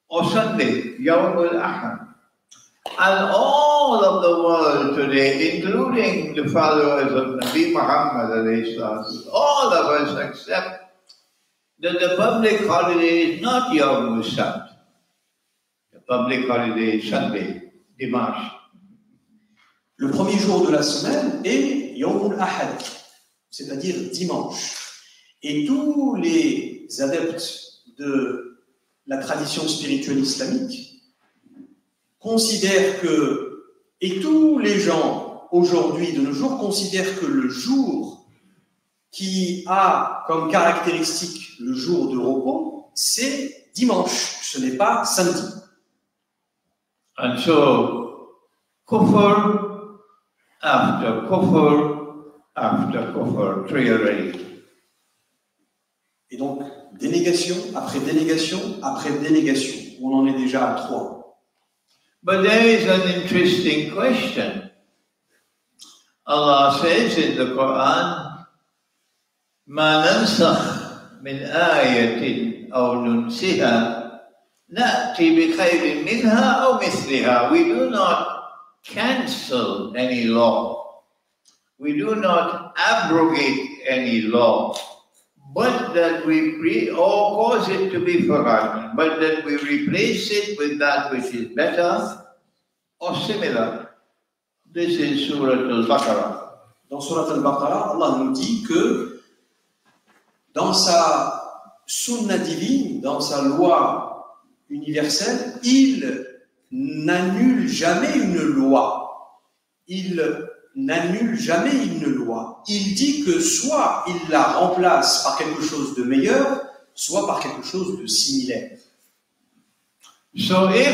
or Sunday, Yawm al-Ahad. And all of the world today, including the followers of Nabi Muhammad, all of us accept that the public holiday is not Yawm al-Sabt. The public holiday is Sunday, Dimanche. Le premier jour de la semaine est Yawm al-Ahad, c'est-à-dire dimanche. Et tous les adeptes de la tradition spirituelle islamique considèrent que, et tous les gens aujourd'hui de nos jours considèrent que le jour qui a comme caractéristique le jour de repos, c'est dimanche, ce n'est pas samedi. And so, kufr after kufr after kufr, three already. Et donc, dénégation après dénégation après délégation. On en est déjà à 3. But there is an interesting question. Allah says in the Quran, مَا نَنْسَخْ مِنْ آيَةٍ أَوْ نُنْسِهَا نَأْتِي بِخَيْرٍ مِنْهَا أَوْ مِثْلِهَا. We do not cancel any law. We do not abrogate any law. But that we or cause it to be forgotten, but that we replace it with that which is better or similar. This is Surah Al-Baqarah. Dans Surah Al-Baqarah, Allah nous dit que dans sa sunna divine, dans sa loi universelle, il n'annule jamais une loi. Il n'annule jamais une loi. Il dit que soit il la remplace par quelque chose de meilleur, soit par quelque chose de similaire. So if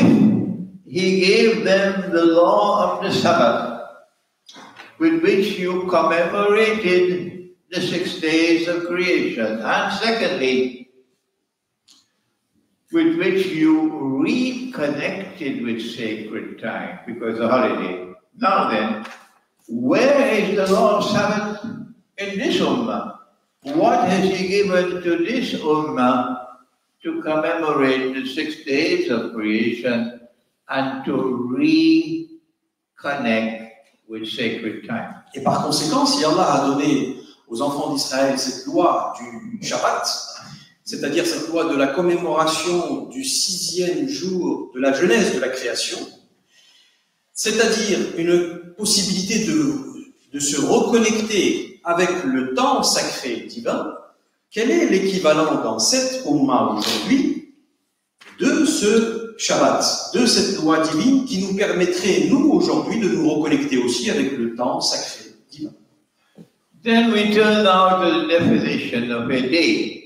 he gave them the law of the Sabbath, with which you commemorated the 6 days of creation, and secondly, with which you reconnected with sacred time because of holiday. Now then, where is the Lord's Sabbath in this Ummah? What has He given to this Ummah to commemorate the 6 days of creation and to reconnect with sacred time? Et par conséquent, si Allah a donné aux enfants d'Israël cette loi du Shabbat, c'est-à-dire cette loi de la commémoration du 6e jour de la genèse de la création, c'est-à-dire une possibilité de se reconnecter avec le temps sacré divin, quel est l'équivalent dans cette Ummah aujourd'hui de ce Shabbat, de cette loi divine qui nous permettrait, nous, aujourd'hui, de nous reconnecter aussi avec le temps sacré divin? Then we turn now to the definition of a day.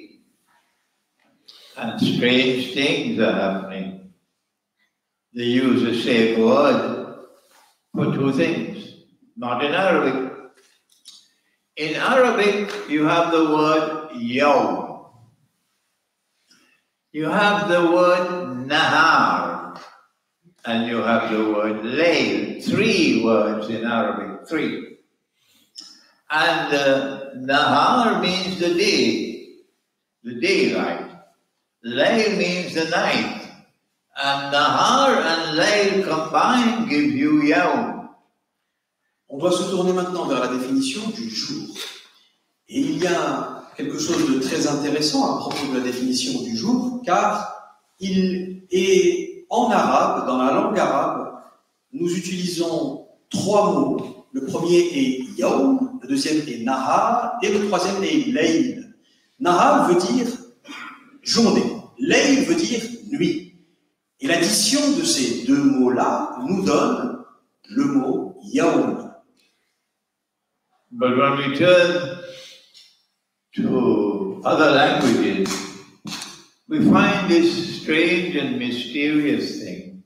And strange things are happening. They use the same word for two things, not in Arabic. In Arabic, you have the word yawm. You have the word nahar. And you have the word layl. 3 words in Arabic, 3. And nahar means the day, the daylight. Layl means the night, and Nahar and Layl combined give you Yawm. On doit se tourner maintenant vers la définition du jour. Et il y a quelque chose de très intéressant à propos de la définition du jour, car il est en arabe, dans la langue arabe, nous utilisons 3 mots. Le premier est Yawm, le deuxième est Nahar, et le troisième est Layl. Nahar veut dire journée. Layl veut dire nuit. Et l'addition de ces 2 mots-là nous donne le mot Yawm. But when we turn to other languages, we find this strange and mysterious thing,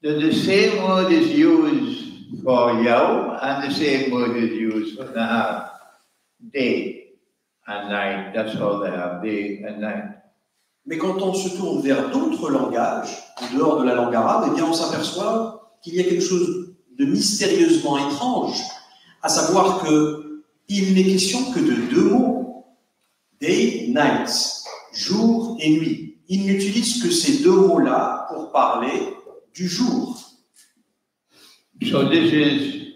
that the same word is used for Yawm and the same word is used for Nahar, day and night. That's all they have, day and night. Mais quand on se tourne vers d'autres langages, en dehors de la langue arabe, eh bien on s'aperçoit qu'il y a quelque chose de mystérieusement étrange, à savoir qu'il n'est question que de 2 mots, day, night, jour et nuit. Il n'utilise que ces 2 mots-là pour parler du jour. So this is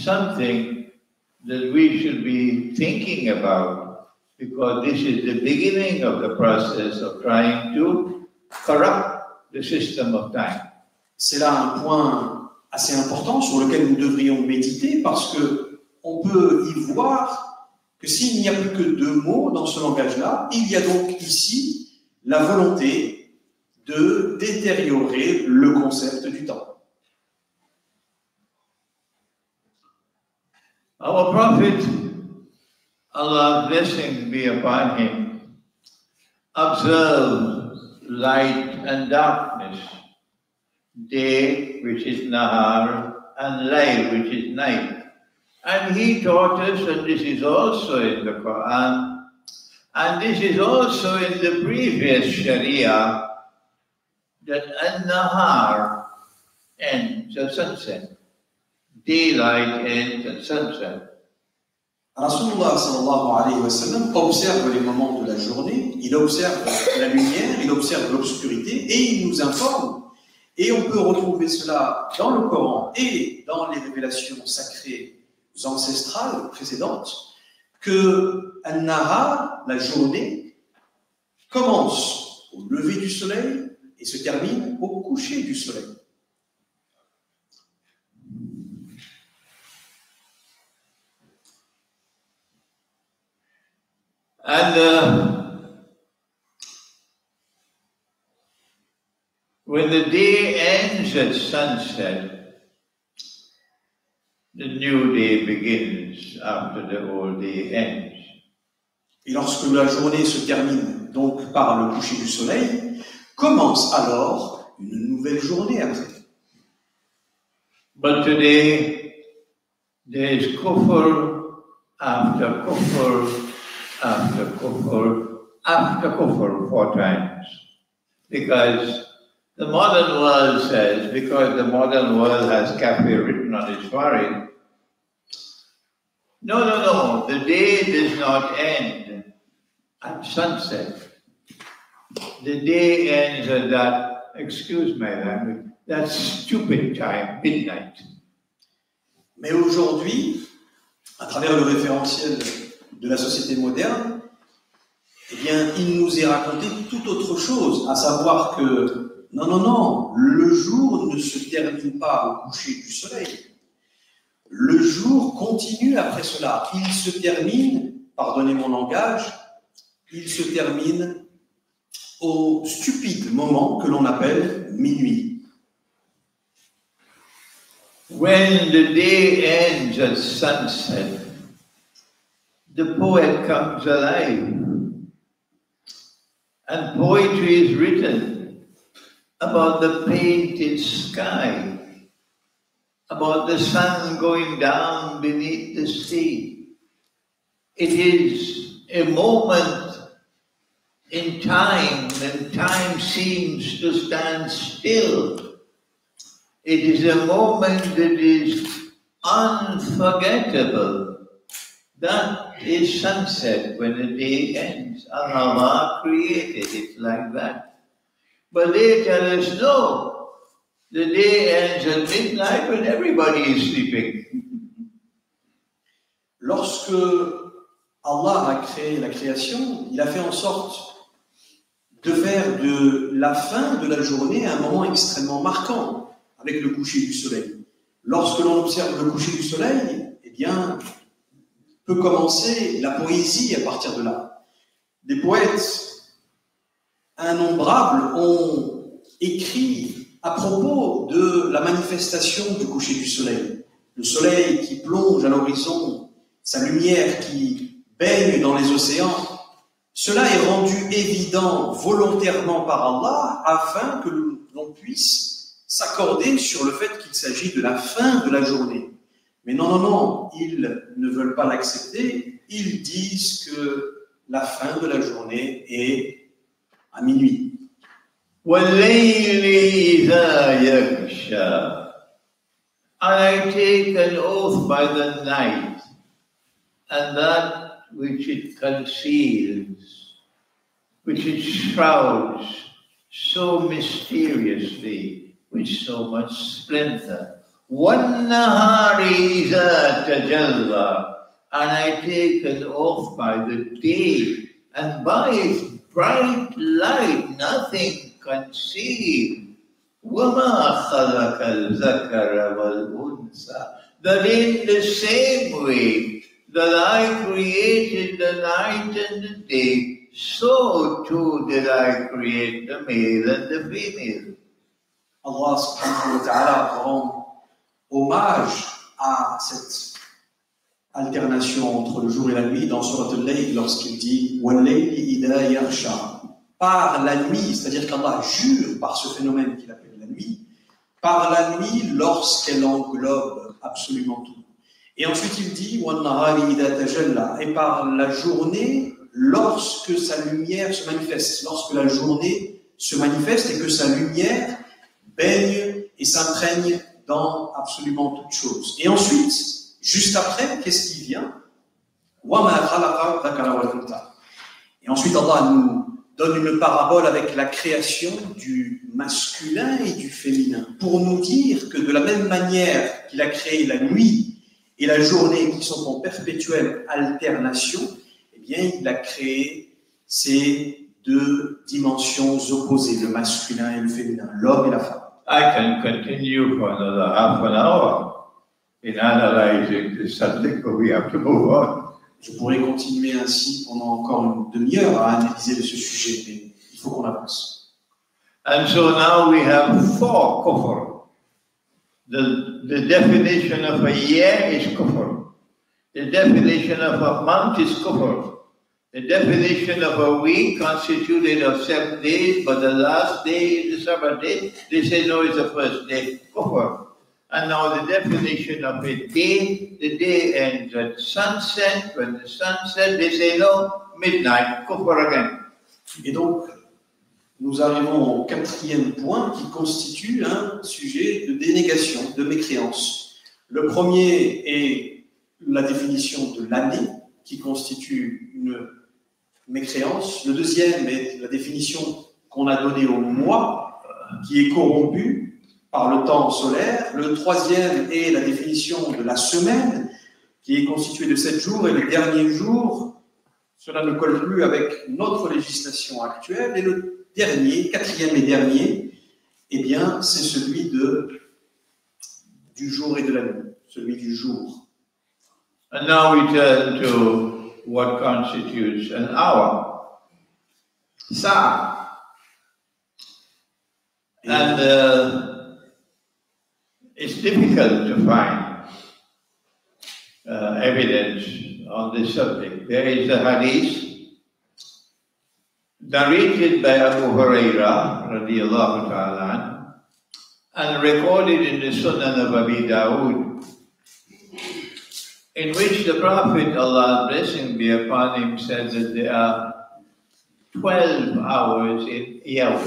something that we should be thinking about, because this is the beginning of the process of trying to corrupt the system of time. C'est là un point assez important sur lequel nous devrions méditer, parce que on peut y voir que s'il n'y a plus que 2 mots dans ce langage-là, il y a donc ici la volonté de détériorer le concept du temps. Our prophet, Allah's blessings be upon him, observed light and darkness, day, which is Nahar, and Layl, which is night. And he taught us, and this is also in the Quran, and this is also in the previous Sharia, that An-Nahar ends at sunset. Daylight ends at sunset. Rasulullah sallallahu alayhi wa sallam observe les moments de la journée, il observe la lumière, il observe l'obscurité et il nous informe. Et on peut retrouver cela dans le Coran et dans les révélations sacrées ancestrales précédentes, que An-Nahar, la journée, commence au lever du soleil et se termine au coucher du soleil. And when the day ends at sunset, the new day begins after the old day ends. Et lorsque la journée se termine donc par le coucher du soleil, commence alors une nouvelle journée après. But today, there is kufr after kufr after kufr after kufr 4 times. Because the modern world says, because the modern world has cafe written on its forehead, no, the day does not end at sunset. The day ends at that, excuse my language, that stupid time, midnight. Mais aujourd'hui, à travers le référentiel de la société moderne, eh bien, il nous est raconté tout autre chose, à savoir que non, le jour ne se termine pas au coucher du soleil. Le jour continue après cela. Il se termine, pardonnez mon langage, il se termine au stupide moment que l'on appelle minuit. When the day ends at sunset, the poet comes alive. And poetry is written about the painted sky, about the sun going down beneath the sea. It is a moment in time when time seems to stand still. It is a moment that is unforgettable. That is sunset when the day ends. Allah created it like that. But they tell us, no, the day ends at midnight when everybody is sleeping. Lorsque Allah a créé la création, il a fait en sorte de faire de la fin de la journée un moment extrêmement marquant avec le coucher du soleil. Lorsque l'on observe le coucher du soleil, eh bien, peut commencer la poésie à partir de là. Des poètes innombrables ont écrit à propos de la manifestation du coucher du soleil. Le soleil qui plonge à l'horizon, sa lumière qui baigne dans les océans, cela est rendu évident volontairement par Allah afin que l'on puisse s'accorder sur le fait qu'il s'agit de la fin de la journée. Mais non, ils ne veulent pas l'accepter, ils disent que la fin de la journée est à minuit. وَاللَّيْلِ إِذَا يَغْشَى. And I take an oath by the night, and that which it conceals, which it shrouds so mysteriously, with so much splendor. وَالنَّهَارِ إِذَا تَجَلَّى. And I take an oath by the day, and by its bright light nothing concealed. وَمَا خَلَقَ الذَّكَرَ وَالْأُنثَى. That in the same way that I created the night and the day, so too did I create the male and the female. Allah subhanahu wa ta'ala rend hommage à cette alternation entre le jour et la nuit dans Surat al-Layl lorsqu'il dit « Wal-layli idha yaghsha » par la nuit, c'est-à-dire qu'Allah jure par ce phénomène qu'il appelle la nuit, par la nuit lorsqu'elle englobe absolument tout. Et ensuite il dit « Wan-nahari idha tajalla » et par la journée lorsque sa lumière se manifeste, lorsque la journée se manifeste et que sa lumière baigne et s'imprègne dans absolument toute chose. Et ensuite, juste après, qu'est-ce qui vient? Et ensuite, Allah nous donne une parabole avec la création du masculin et du féminin, pour nous dire que de la même manière qu'il a créé la nuit et la journée qui sont en perpétuelle alternation, eh bien, il a créé ces deux dimensions opposées, le masculin et le féminin, l'homme et la femme. I can continue for another half an hour in analyzing this subject, but we have to move on. Je pourrais continuer ainsi pendant encore une demi-heure à analyser ce sujet, mais il faut qu'on avance. And so now we have 4 kufr. The definition of a year is kufr. The definition of a month is kufr. The definition of a week constituted of 7 days, but the last day is the 7th day. They say no, it's the first day. Kufr. And now the definition of a day, the day ends at sunset. When the sun sets, they say no, midnight. Kufr again. Et donc, nous arrivons au quatrième point qui constitue un sujet de dénégation, de mécréance. Le premier est la définition de l'année, qui constitue une mécréance. Le deuxième est la définition qu'on a donnée au mois, qui est corrompu par le temps solaire. Le troisième est la définition de la semaine, qui est constituée de 7 jours, et le dernier jour, cela ne colle plus avec notre législation actuelle. Et le dernier, quatrième et dernier, eh bien, c'est celui du jour et de la nuit, celui du jour. And now we turn to what constitutes an hour. Sa. And it's difficult to find evidence on this subject. There is a hadith narrated by Abu Huraira radiallahu ta'ala and recorded in the Sunan of Abi Dawood, in which the Prophet, Allah's blessing be upon him, said that there are 12 hours in Yawm.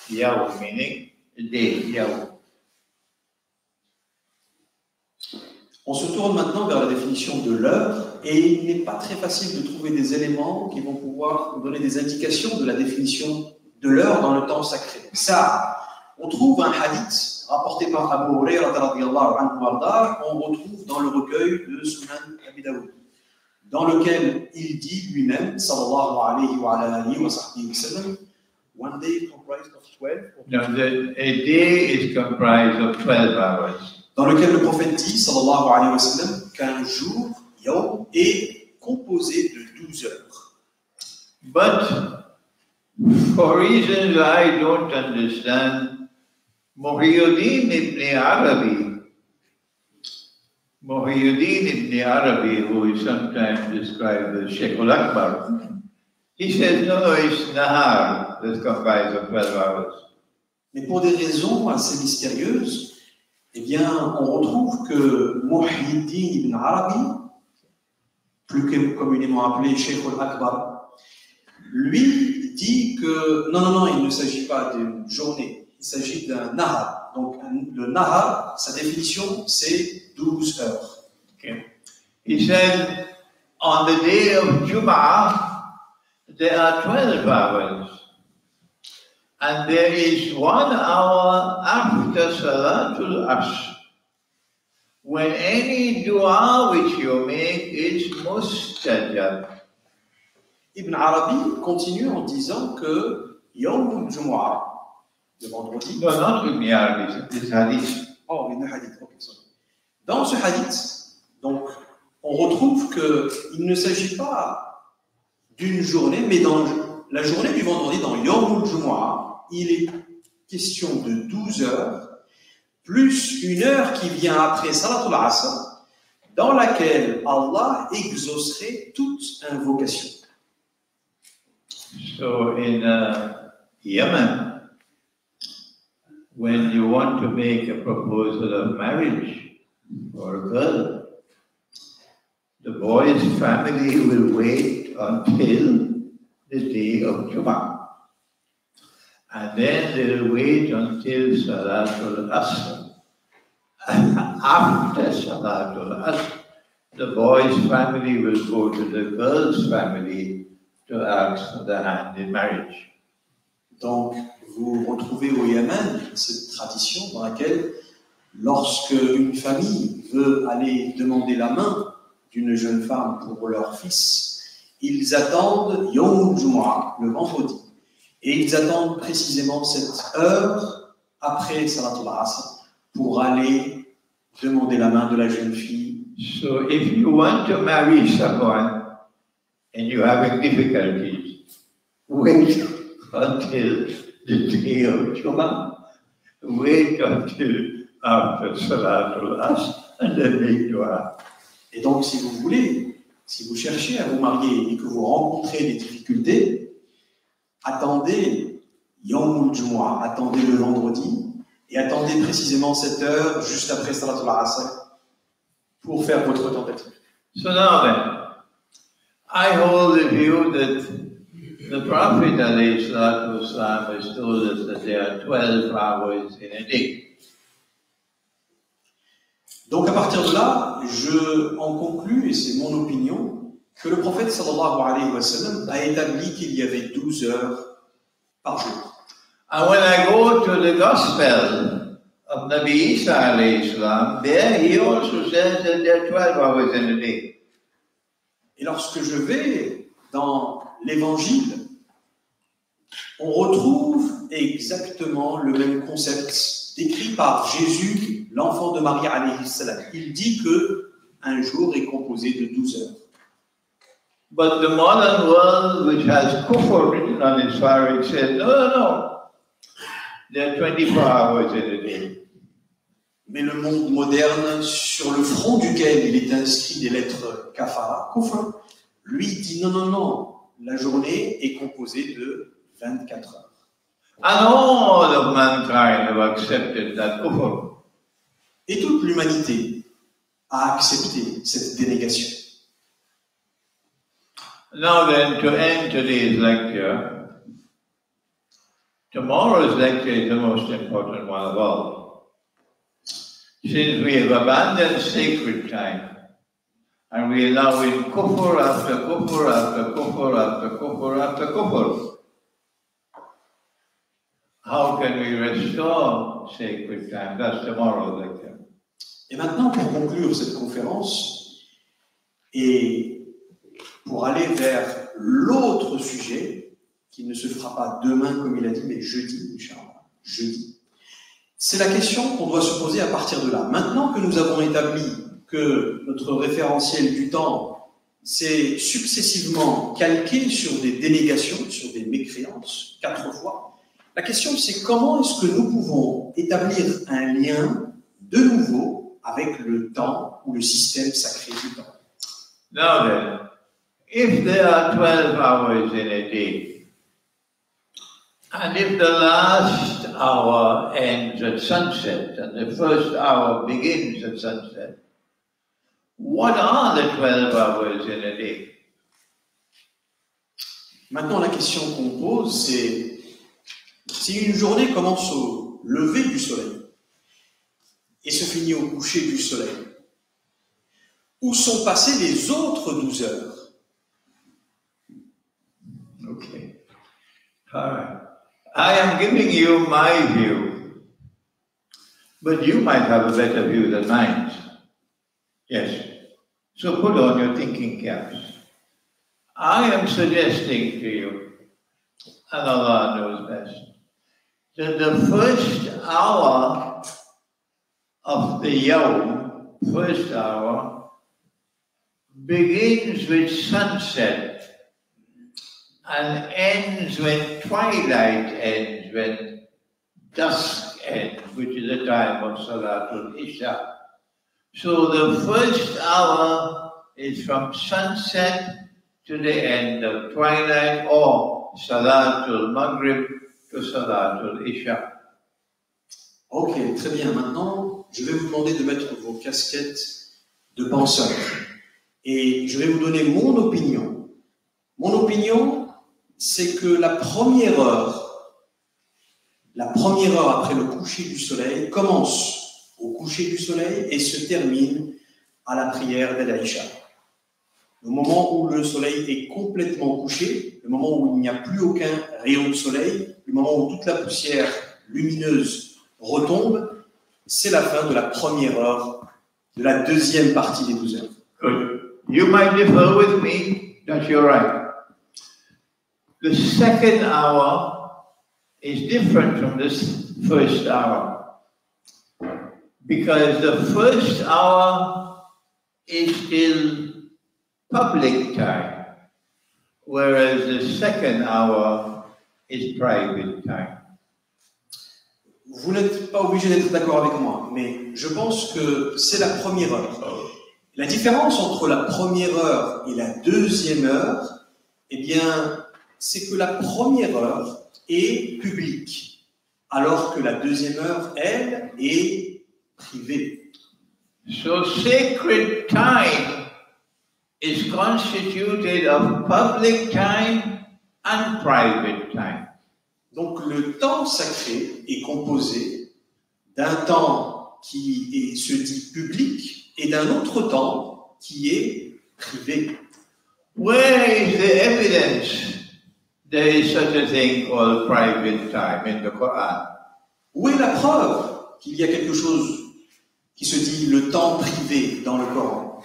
Yawm meaning a day, Yawm. On se tourne maintenant vers la définition de l'heure, et il n'est pas très facile de trouver des éléments qui vont pouvoir nous donner des indications de la définition de l'heure dans le temps sacré. Ça, on trouve un hadith rapporté par Abu Huraira radiyallahu anhu warda, qu'on retrouve dans le recueil de Sunan Abi Dawoud, dans lequel il dit lui-même, sallallahu alayhi wa alihi wa sahbihi wa sallam, one day comprised of 12. No, a day is comprised of 12 hours. Dans lequel le prophète dit, sallallahu alayhi wa sallam, qu'un jour, yawm, est composé de 12 heures. But for reasons I don't understand, Muhyiddin ibn Arabi, who is sometimes described as Sheikh al-Akbar, he says, no, it's Nahar that's comprised of 12 hours. Mais pour des raisons assez mystérieuses, eh bien, on retrouve que Muhyiddin ibn Arabi, plus communément appelé Sheikh al-Akbar, lui dit que non, il ne s'agit pas d'une journée. Il s'agit d'un nahar. Donc, le nahar, sa définition, c'est 12 heures. Okay. He said, on the day of Jum'ah, there are 12 hours. And there is 1 hour after Salatul Asr, when any dua which you make is mustajab. Ibn Arabi continue en disant que Yawm al-Jumu'ah, le vendredi. No, not Ibn Arabi, this hadith. Oh, in the hadith, ok, sorry. Dans ce hadith, donc, on retrouve qu'il ne s'agit pas d'une journée, mais dans la journée du vendredi, dans Yawm al-Jumu'ah, il est question de 12 heures, plus une heure qui vient après Salatul Asr, dans laquelle Allah exaucerait toute invocation. So in Yemen, when you want to make a proposal of marriage for a girl, the boy's family will wait until the day of Jum'ah. And then they'll wait until Salatul Asr. And after Salatul Asr, the boy's family will go to the girl's family to ask for the hand in marriage. Donc, vous retrouvez au Yémen cette tradition dans laquelle, lorsque une famille veut aller demander la main d'une jeune femme pour leur fils, ils attendent Yawm al-Jumu'ah, le vendredi, et ils attendent précisément cette heure après Salatul Asr pour aller demander la main de la jeune fille. So if you want to marry someone and you're having difficulties, wait until the day of Jum'ah, wait until after Salatul Asr, and then make dua. Et donc, si vous voulez, si vous cherchez à vous marier et que vous rencontrez des difficultés, attendez Yawm al-Jumu'ah, attendez le vendredi, et attendez précisément cette heure juste après Salatul Asr pour faire votre tentative. So now then, I hold the view that The Prophet ﷺ has told us that there are 12 hours in a day. Donc à partir de là, je en conclus, et c'est mon opinion, que le prophète sallallahu alayhi wa sallam a établi qu'il y avait 12 heures par jour. And when I go to the Gospel of Nabi Isa alayhi salam, there he also says that there are 12 hours in a day. Et lorsque je vais dans l'Évangile, on retrouve exactement le même concept décrit par Jésus, l'enfant de Marie alayhi salam. Il dit que un jour est composé de 12 heures. But the modern world, which has kufr written on its forehead, says, no. There are 24 hours in a day. Mais le monde moderne, sur le front duquel il est inscrit des lettres kafara, kufr, lui dit non, la journée est composée de 24 heures. And all of mankind have accepted that kufr. Et toute l'humanité a accepté cette dénégation. Now then, to end today's lecture, tomorrow's lecture is the most important one of all. Since we have abandoned sacred time, and we are now in kufr after kufr after kufr after kufr after kufr, how can we restore sacred time? That's tomorrow's lecture. Et maintenant, pour conclure cette conférence, et pour aller vers l'autre sujet, qui ne se fera pas demain, comme il a dit, mais jeudi, Inch'Allah, jeudi. C'est la question qu'on doit se poser à partir de là. Maintenant que nous avons établi que notre référentiel du temps s'est successivement calqué sur des dénégations, sur des mécréances, 4 fois, la question c'est comment est-ce que nous pouvons établir un lien de nouveau avec le temps ou le système sacré du temps. Now then, if there are 12 hours in a day, and if the last hour ends at sunset and the first hour begins at sunset, what are the 12 hours in a day? Maintenant, la question qu'on pose, c'est si une journée commence au lever du soleil et se finit au coucher du soleil, où sont passées les autres 12 heures? Okay. All right. I am giving you my view, but you might have a better view than mine. Yes. So put on your thinking caps. I am suggesting to you, and Allah knows best, that the first hour of the Yawm, first hour, begins with sunset and ends when twilight ends, when dusk ends, which is the time of Salatul Isha. So the first hour is from sunset to the end of twilight, or Salatul Maghrib to Salatul Isha. Ok, très bien. Maintenant, je vais vous demander de mettre vos casquettes de penseurs. Et je vais vous donner mon opinion. Mon opinion, c'est que la première heure après le coucher du soleil commence au coucher du soleil et se termine à la prière d'Al-Isha. Le moment où le soleil est complètement couché, le moment où il n'y a plus aucun rayon de soleil, le moment où toute la poussière lumineuse retombe, c'est la fin de la première heure de la deuxième partie des 12 heures. Good. You might differ with me, that you're right. The second hour is different from this first hour, because the first hour is still public time, whereas the second hour is private time. Vous n'êtes pas obligé d'être d'accord avec moi, mais je pense que c'est la première heure. La différence entre la première heure et la deuxième heure, eh bien, c'est que la première heure est publique, alors que la deuxième heure, elle, est privée. So sacred time is constituted of public time and private time. Donc le temps sacré est composé d'un temps qui se dit public et d'un autre temps qui est privé. Where is the evidence there is such a thing called private time in the Quran? Où est la preuve qu'il y a quelque chose qui se dit le temps privé dans le Coran?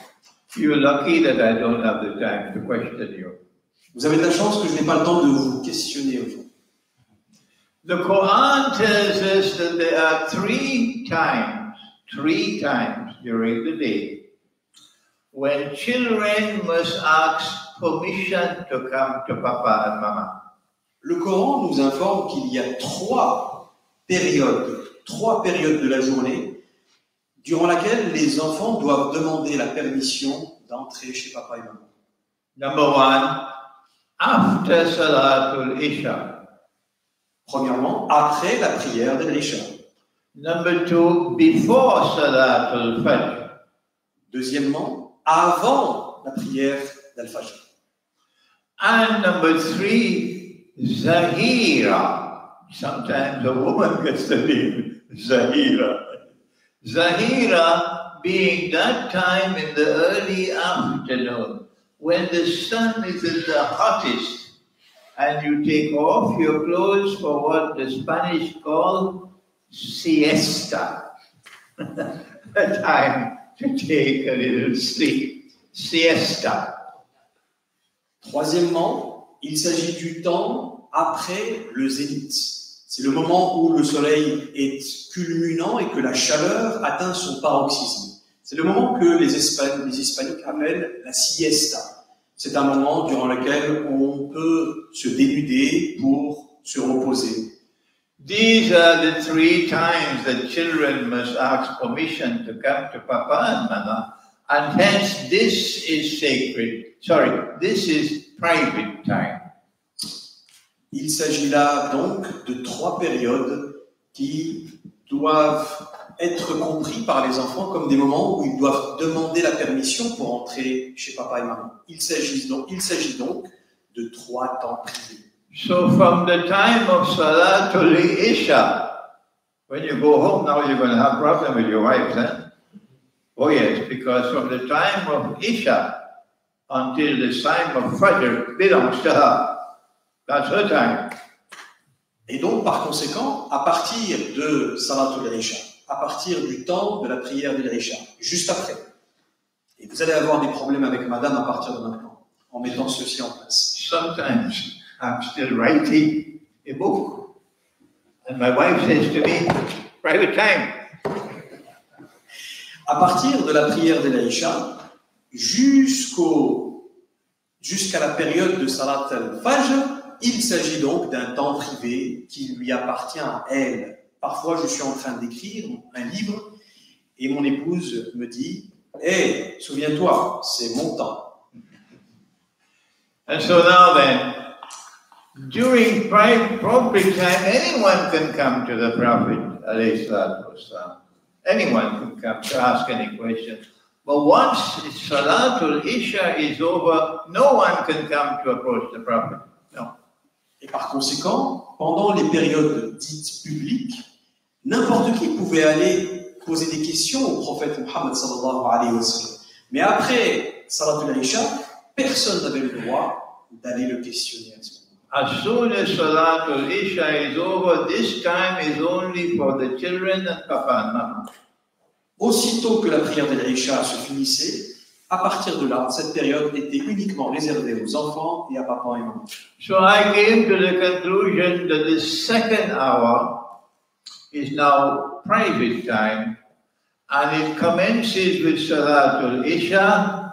You're lucky that I don't have the time to question you. Vous avez de la chance que je n'ai pas le temps de vous questionner aujourd'hui. The Quran tells us that there are three times during the day when children must ask permission to come to Papa and Mama. Le Coran nous informe qu'il y a trois périodes de la journée durant laquelle les enfants doivent demander la permission d'entrer chez papa et maman. Number one, after Salatul Isha. Premièrement, après la prière de l'Isha. Number two, before Salatul Fajr. Deuxièmement, avant la prière d'Al-Fajr. And number three, Zahira. Sometimes a woman gets the name Zahira. Zahira being that time in the early afternoon when the sun is at the hottest and you take off your clothes for what the Spanish call siesta. A time to take a little sleep. Siesta. Troisièmement, il s'agit du temps après le zénith. C'est le moment où le soleil est culminant et que la chaleur atteint son paroxysme. C'est le moment que les Hispaniques appellent la siesta. C'est un moment durant lequel on peut se dénuder pour se reposer. These are the three times that children must ask permission to come to Papa and Mama, and hence this is sacred. This is private time. Il s'agit là donc de trois périodes qui doivent être compris par les enfants comme des moments où ils doivent demander la permission pour entrer chez papa et maman. Il s'agit donc de trois temps privés. So from the time of Salatul Isha, when you go home now you're going to have a problem with your wife, eh? Oh yes, because from the time of Isha until the time of Fajr belongs to her. That's her time. Et donc, par conséquent, à partir de Salatul Isha, à partir du temps de la prière de l'Isha, juste après, et vous allez avoir des problèmes avec madame à partir de maintenant, en mettant ceci en place. Sometimes I'm still writing a book, and my wife says to me, private time. À partir de la prière de l'Isha, jusqu'à la période de Salat al-Fajr, il s'agit donc d'un temps privé qui lui appartient à elle. Parfois, je suis en train d'écrire un livre et mon épouse me dit « Hey, souviens-toi, c'est mon temps. » And so now then, during public time, anyone can come to the Prophet, alayhi salatu wasalam. Anyone can come to ask any question. But once Salatul Isha is over, no one can come to approach the Prophet. No. Et par conséquent, pendant les périodes dites publiques, n'importe qui pouvait aller poser des questions au prophète Muhammad sallallahu alayhi wa sallam. Mais après Salatul Isha, personne n'avait le droit d'aller le questionner à ce moment. As soon as Salatul Isha is over, this time is only for the children and Papa and Mama. Aussitôt que la prière de l'Isha se finissait, à partir de là, cette période était uniquement réservée aux enfants et à papa et maman. So I came to the conclusion that the second hour is now private time, and it commences with Salatul Isha,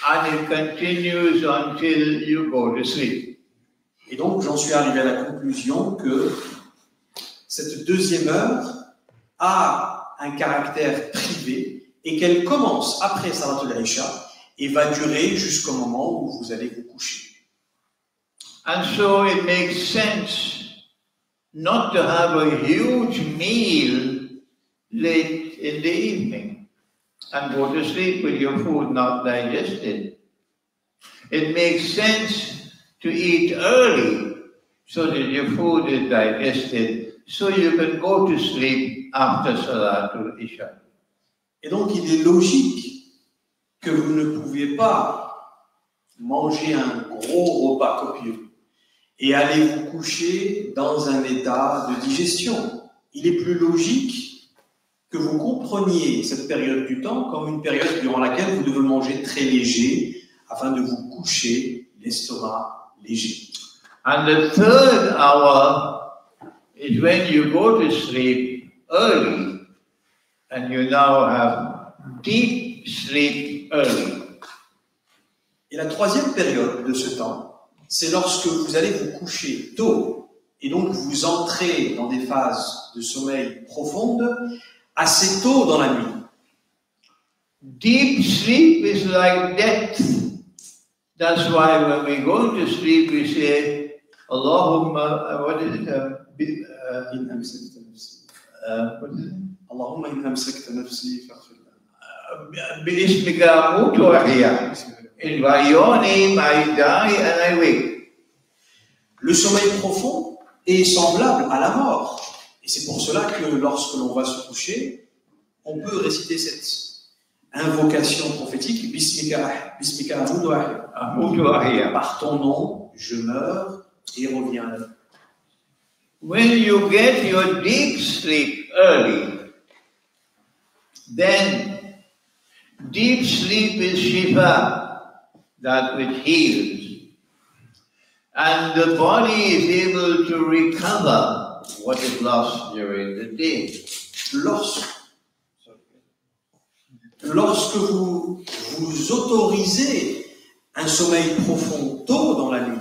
and it continues until you go to sleep. Et donc, j'en suis arrivé à la conclusion que cette deuxième heure a un caractère privé et qu'elle commence après Salatul Isha et va durer jusqu'au moment où vous allez vous coucher. And so it makes sense not to have a huge meal late in the evening and go to sleep with your food not digested. It makes sense to eat early so that your food is digested, so you can go to sleep after Salatul Isha. Et donc, il est logique que vous ne pouviez pas manger un gros repas copieux et aller vous coucher dans un état de digestion. Il est plus logique que vous compreniez cette période du temps comme une période durant laquelle vous devez manger très léger afin de vous coucher l'estomac léger. And the third hour is when you go to sleep early and you now have deep sleep early. Et la troisième période de ce temps, c'est lorsque vous allez vous coucher tôt et donc vous entrez dans des phases de sommeil profondes assez tôt dans la nuit. Deep sleep is like death. That's why when we go to sleep we say, Allahumma, what is it? إن أمسكت نفسي. What is it? اللهم إن أمسكت نفسي فاغفر لها. باسمك أموت وأحيا. In by your name I die and I wake. Le sommeil profond est semblable à la mort. Et c'est pour cela que lorsque l'on va se coucher, on peut réciter cette invocation prophétique, Bismika أموت وأحيا. par ton nom, je meurs et reviens. When you get your deep sleep early, then deep sleep is Shifa, that which heals. And the body is able to recover what is lost during the day. Lorsque vous vous autorisez un sommeil profond tôt dans la nuit,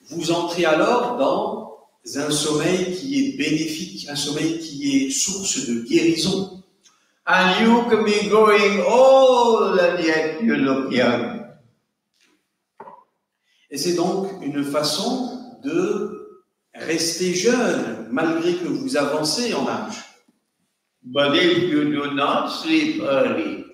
vous entrez alors dans un sommeil qui est bénéfique, un sommeil qui est source de guérison. And you can be growing old and yet you look young. Et c'est donc une façon de rester jeune malgré que vous avancez en âge. But if you do not sleep early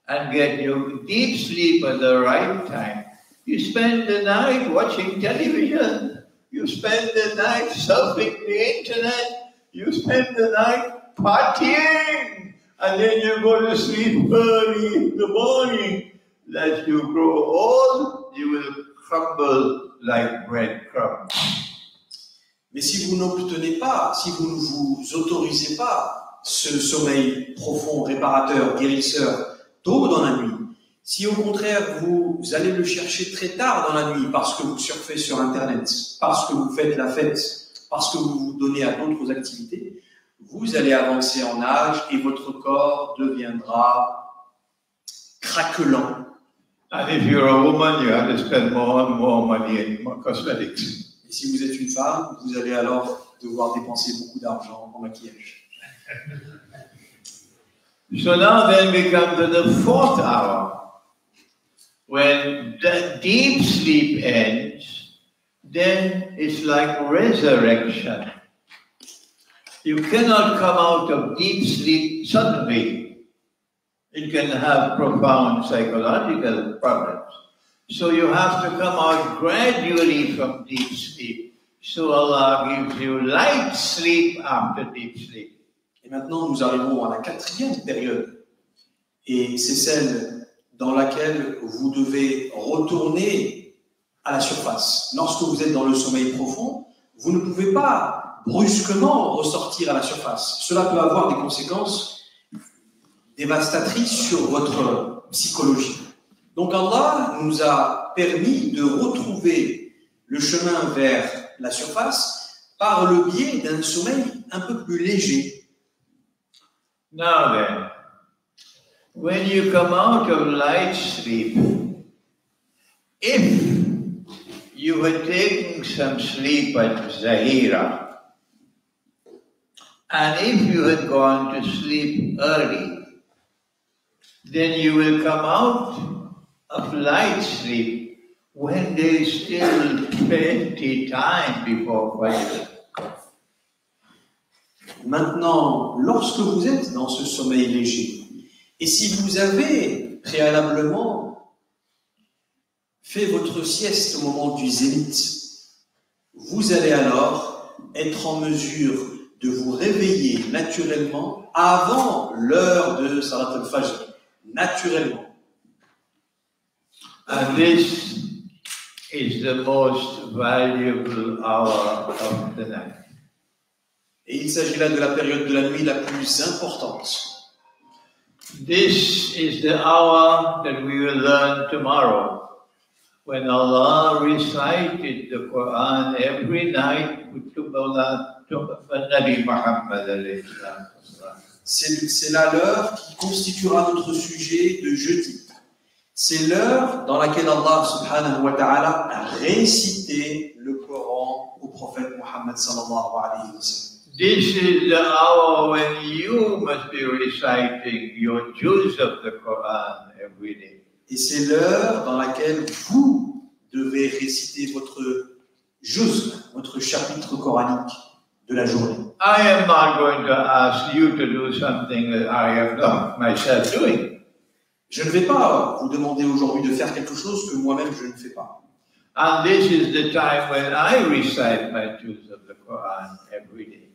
and get your deep sleep at the right time, you spend the night watching television, you spend the night surfing the internet, you spend the night partying, and then you go to sleep early in the morning. As you grow old, you will crumble like breadcrumbs. Mais si vous n'obtenez pas, si vous ne vous autorisez pas ce sommeil profond, réparateur, guérisseur, tôt dans la nuit, si au contraire vous allez le chercher très tard dans la nuit parce que vous surfez sur Internet, parce que vous faites la fête, parce que vous vous donnez à d'autres activités, vous allez avancer en âge et votre corps deviendra craquelant. And if you're a woman, you have to spend more and more money in cosmetics. Et si vous êtes une femme, vous allez alors devoir dépenser beaucoup d'argent en maquillage. So now then we come to the fourth hour. When the deep sleep ends, then it's like resurrection. You cannot come out of deep sleep suddenly. It can have profound psychological problems. So you have to come out gradually from deep sleep. So Allah gives you light sleep after deep sleep. Et maintenant, nous arrivons à la quatrième période. Et c'est celle dans laquelle vous devez retourner à la surface. Lorsque vous êtes dans le sommeil profond, vous ne pouvez pas brusquement ressortir à la surface. Cela peut avoir des conséquences dévastatrices sur votre psychologie. Donc Allah nous a permis de retrouver le chemin vers la surface par le biais d'un sommeil un peu plus léger. Now then, when you come out of light sleep, if you had taken some sleep at Zahira, and if you had gone to sleep early, then you will come out of light sleep when there is still plenty time before Fajr. Maintenant, lorsque vous êtes dans ce sommeil léger, et si vous avez préalablement fait votre sieste au moment du zénith, vous allez alors être en mesure de vous réveiller naturellement avant l'heure de Salat al-Fajr. Naturellement. And this is the most valuable hour of the night. Et il s'agit là de la période de la nuit la plus importante. This is the hour that we will learn tomorrow, when Allah recited the Quran every night to Nabi Muhammad alayhi salam. C'est là l'heure qui constituera notre sujet de jeudi. C'est l'heure dans laquelle Allah subhanahu wa ta'ala a récité le Coran au prophète Muhammad sallallahu alayhi wa sallam. This is the hour when you must be reciting your juz of the Quran every day. Et c'est l'heure dans laquelle vous devez réciter votre juz, votre chapitre coranique de la journée. I am not going to ask you to do something that I am not myself doing. Je ne vais pas vous demander aujourd'hui de faire quelque chose que moi-même je ne fais pas. And this is the time when I recite my juz of the Quran every day.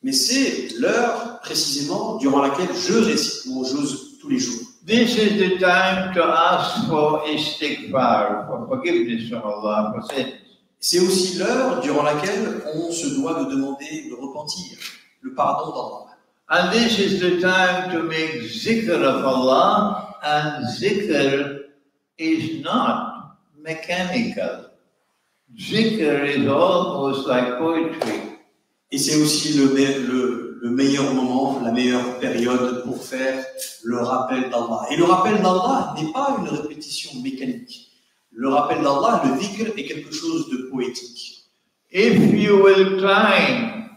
Mais c'est l'heure précisément durant laquelle je récite mon juz tous les jours. This is the time to ask for istighfar, for forgiveness from Allah for sins. C'est aussi l'heure durant laquelle on se doit de demander le repentir, le pardon d'Allah. And this is the time to make zikr of Allah, and zikr is not mechanical. Zikr is almost like poetry. Et c'est aussi le meilleur moment, la meilleure période pour faire le rappel d'Allah. Et le rappel d'Allah n'est pas une répétition mécanique. Le rappel d'Allah, le dhikr, est quelque chose de poétique. If you will climb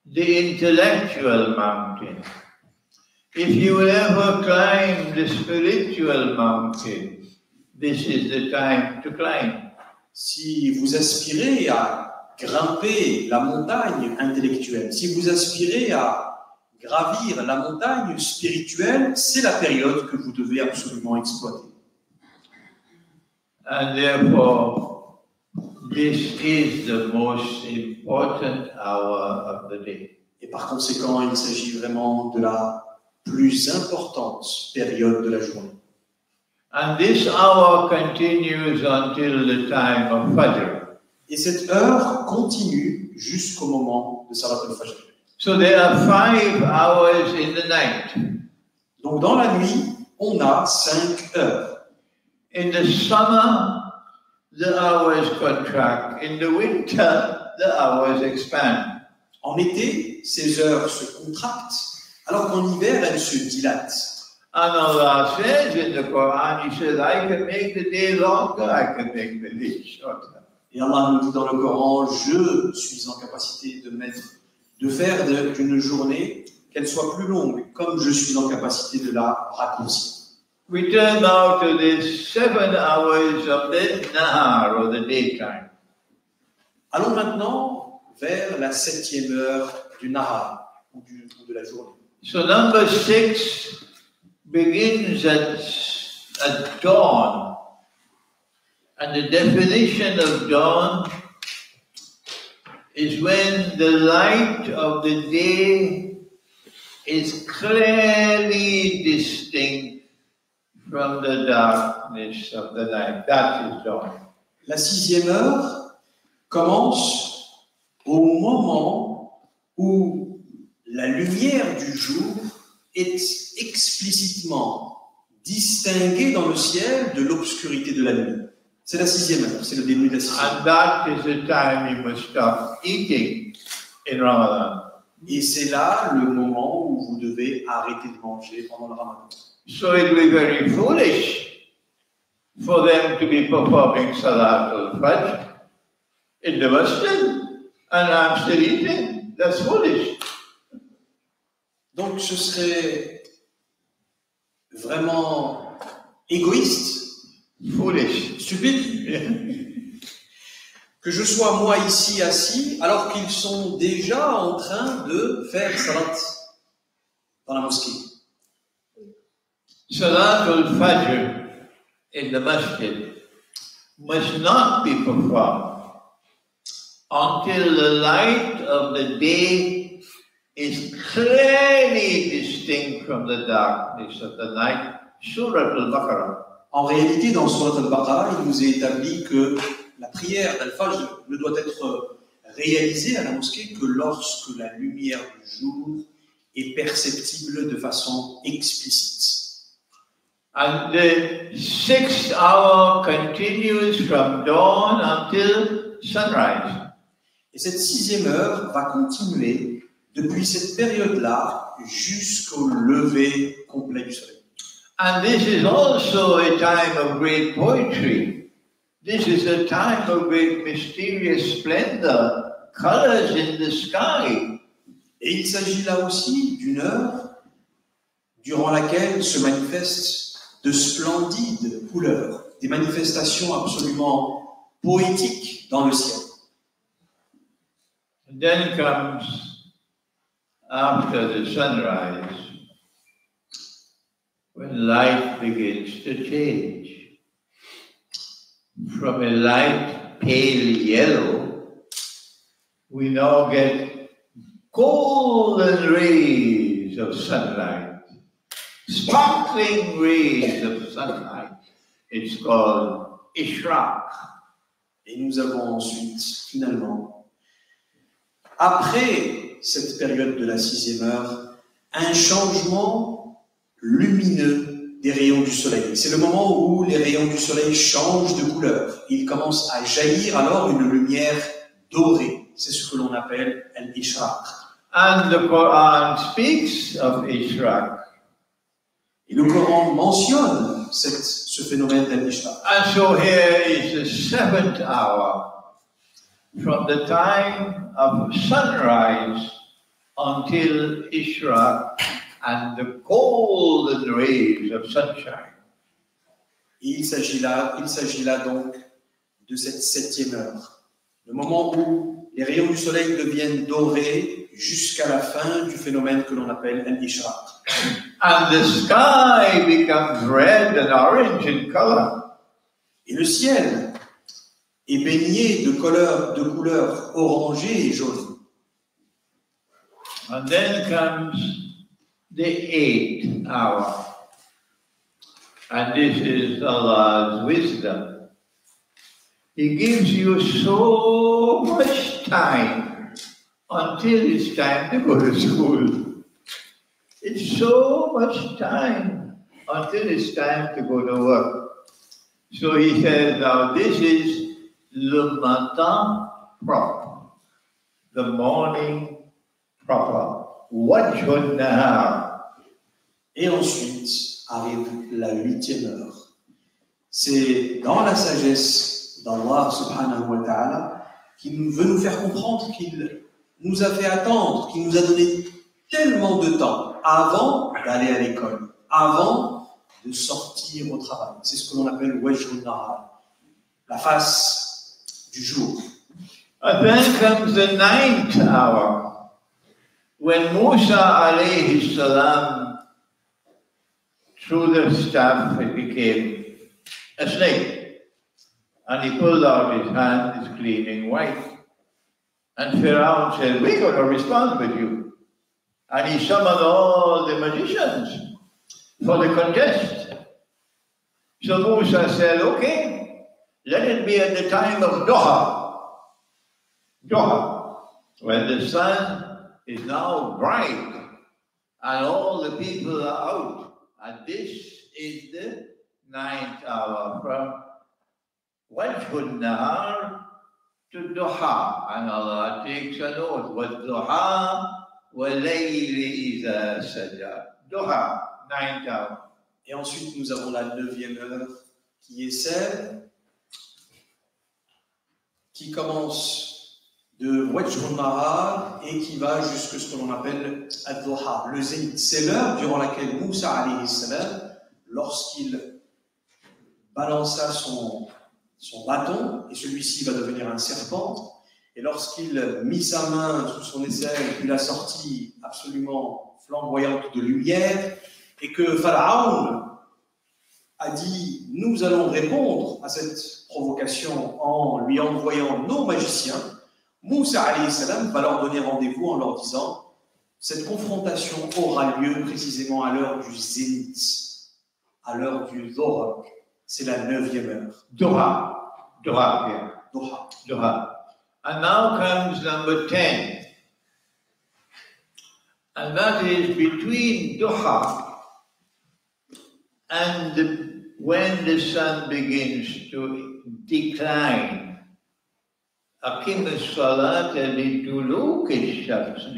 the intellectual mountain, if you will ever climb the spiritual mountain, this is the time to climb. Si vous aspirez à grimper la montagne intellectuelle, si vous aspirez à gravir la montagne spirituelle, c'est la période que vous devez absolument exploiter. And therefore, this is the most important hour of the day. Et par conséquent, il s'agit vraiment de la plus importante période de la journée. And this hour continues until the time of Fajr. Et cette heure continue jusqu'au moment de Salat al-Fajr. So there are 5 hours in the night. Donc dans la nuit, on a 5 heures. In the summer, the hours contract. In the winter, the hours expand. En été, ces heures se contractent, alors qu'en hiver, elles se dilatent. And Allah says in the Quran, He says, I can make the day longer, I can make the day shorter. Et Allah nous dit dans le Coran, je suis en capacité de faire d'une journée qu'elle soit plus longue, comme je suis en capacité de la raccourcir. We turn now to the 7 hours of the Nahar, or the daytime. Allons maintenant vers la 7e heure du Nahar, ou de la journée. So number 6 begins at dawn. And the definition of dawn is when the light of the day is clearly distinct from the darkness of the night. That is dawn. La 6e heure commence au moment où la lumière du jour est explicitement distinguée dans le ciel de l'obscurité de la nuit. C'est la 6e heure, c'est le début de la 6e heure. And that is the time you must stop eating in Ramadan. Et c'est là le moment où vous devez arrêter de manger pendant le Ramadan. So it will be very foolish for them to be performing Salat al-Fajr in the masjid, and I'm still eating. That's foolish. Donc ce serait vraiment égoïste, Foolish. stupide, que je sois moi ici assis alors qu'ils sont déjà en train de faire salat dans la mosquée. Salat al-Fajr in the masjid must not be performed until the light of the day is clearly distinct from the darkness of the night. Surah Al-Baqarah. En réalité, dans Surat Al-Baqarah, il nous est établi que la prière d'Al-Fajr ne doit être réalisée à la mosquée que lorsque la lumière du jour est perceptible de façon explicite. And the 6th hour continues from dawn until sunrise. Et cette 6e heure va continuer depuis cette période-là jusqu'au lever complet du soleil. And this is also a time of great poetry. This is a time of great mysterious splendor, colors in the sky. Et il s'agit là aussi d'une heure durant laquelle se manifestent de splendides couleurs, des manifestations absolument poétiques dans le ciel. And then comes, after the sunrise, when light begins to change from a light pale yellow, we now get golden rays of sunlight. Sparkling rays of sunlight. It's called Ishraq. Et nous avons ensuite, finalement, après cette période de la 6e heure, un changement lumineux des rayons du soleil. C'est le moment où les rayons du soleil changent de couleur. Ils commencent à jaillir alors une lumière dorée. C'est ce que l'on appelle Al-Ishraq. And the Quran speaks of Ishraq. Et le Coran mentionne ce phénomène d'Al-Ishraq. And so here is the 7th hour, from the time of sunrise until Ishraq and the golden rays of sunshine. Et il s'agit là donc de cette 7e heure, le moment où les rayons du soleil deviennent dorés jusqu'à la fin du phénomène que l'on appelle Al-Ishraq. And the sky becomes red and orange in color. Et le ciel est baigné de couleurs orangées et jaunes. And then comes the 8th hour. And this is Allah's wisdom. He gives you so much time until it's time to go to school. It's so much time until it's time to go to work. So he says, now this is le matin propre, the morning proper, wajhun nahar. Et ensuite arrive la 8e heure. C'est dans la sagesse d'Allah subhanahu wa ta'ala qui veut nous faire comprendre qu'il nous a fait attendre, qu'il nous a donné tellement de temps avant d'aller à l'école, avant de sortir au travail. C'est ce que l'on appelle wajhun nahar, la face du jour. And then comes the 9th hour, when Musa alayhi salam, through the staff, it became a snake. And he pulled out his hand, his gleaming white. And Pharaoh said, we're going to respond with you. And he summoned all the magicians for the contest. So Musa said, okay, let it be at the time of Doha. Doha, when the sun is now bright and all the people are out. And this is the 9th hour, from Wajhun Nahar to Doha. And Allah takes a note, what Doha وَلَيْلِ إِذَا سَجَى. Doha, 9th hour. Et ensuite, nous avons la 9e heure, qui est celle qui commence de Wajhun Nahar et qui va jusqu'à ce que l'on appelle Ad-Duha, le zénith. C'est l'heure durant laquelle Moussa alayhi salam, lorsqu'il balança son bâton, et celui-ci va devenir un serpent, et lorsqu'il mit sa main sous son aisselle, il a sorti absolument flamboyante de lumière, et que Pharaon a dit « Nous allons répondre à cette provocation en lui envoyant nos magiciens », Moussa alayhi salam va leur donner rendez-vous en leur disant cette confrontation aura lieu précisément à l'heure du zénith, à l'heure du Dhuhr. C'est la 9e heure. Duha. Duha, yeah. Duha. Duha. And now comes number 10. And that is between Duha and when the sun begins to decline. أقم الصلاة لدلوك الشمس.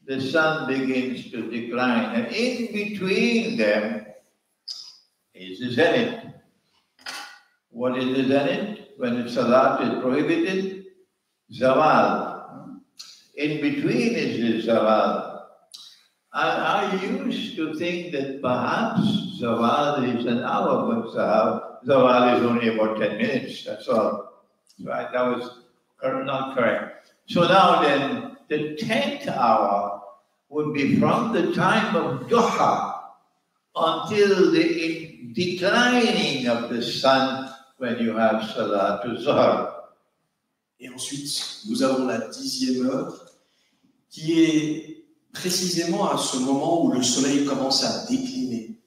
The sun begins to decline, and in between them is the zenith. What is the zenith? When the salat is prohibited, zawal. In between is the zawal. And I used to think that perhaps zawal is an hour, but zawal is only about 10 minutes, that's all. Right? That was not correct. So now then, the 10th hour would be from the time of Duha until the declining of the sun when you have Salatul Zuhr. Et ensuite, nous avons la 10e heure qui est précisément à ce moment où le soleil commence à décliner.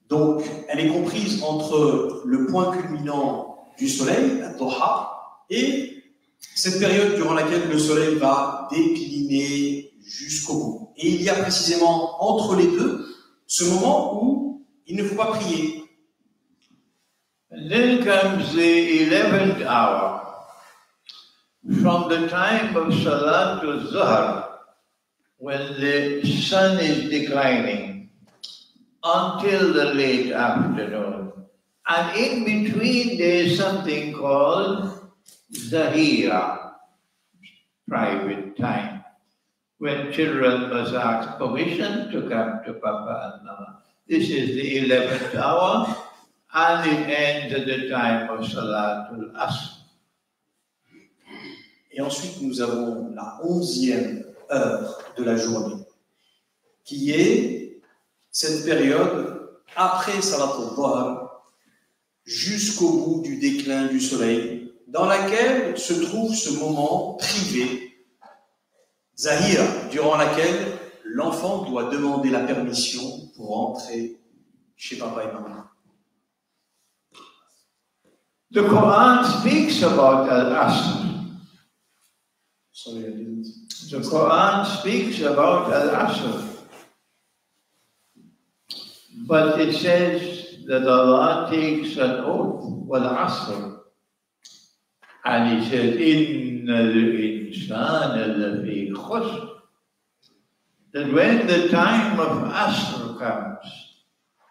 Donc, elle est comprise entre le point culminant du soleil, la Dhuha, et cette période durant laquelle le soleil va décliner jusqu'au bout. Et il y a précisément entre les deux ce moment où il ne faut pas prier. And then comes the 11th hour. From the time of Salatul Zuhr, when the sun is declining, until the late afternoon. And in between there is something called Zahira, private time, when children must ask permission to come to Papa and Mama. This is the 11th hour, and it ends at the time of Salatul Asr. Et ensuite, nous avons la 11e heure de la journée, qui est cette période après Salatul Dhuhr, jusqu'au bout du déclin du soleil, dans laquelle se trouve ce moment privé, Zahir, durant laquelle l'enfant doit demander la permission pour entrer chez papa et maman. The Quran speaks about Al-Asr. Sorry, I didn't. The Quran speaks about Al-Asr. But it says that Allah takes an oath, Wal-Asr. And He says, Inna al-insana lafi khusr. That when the time of Asr comes,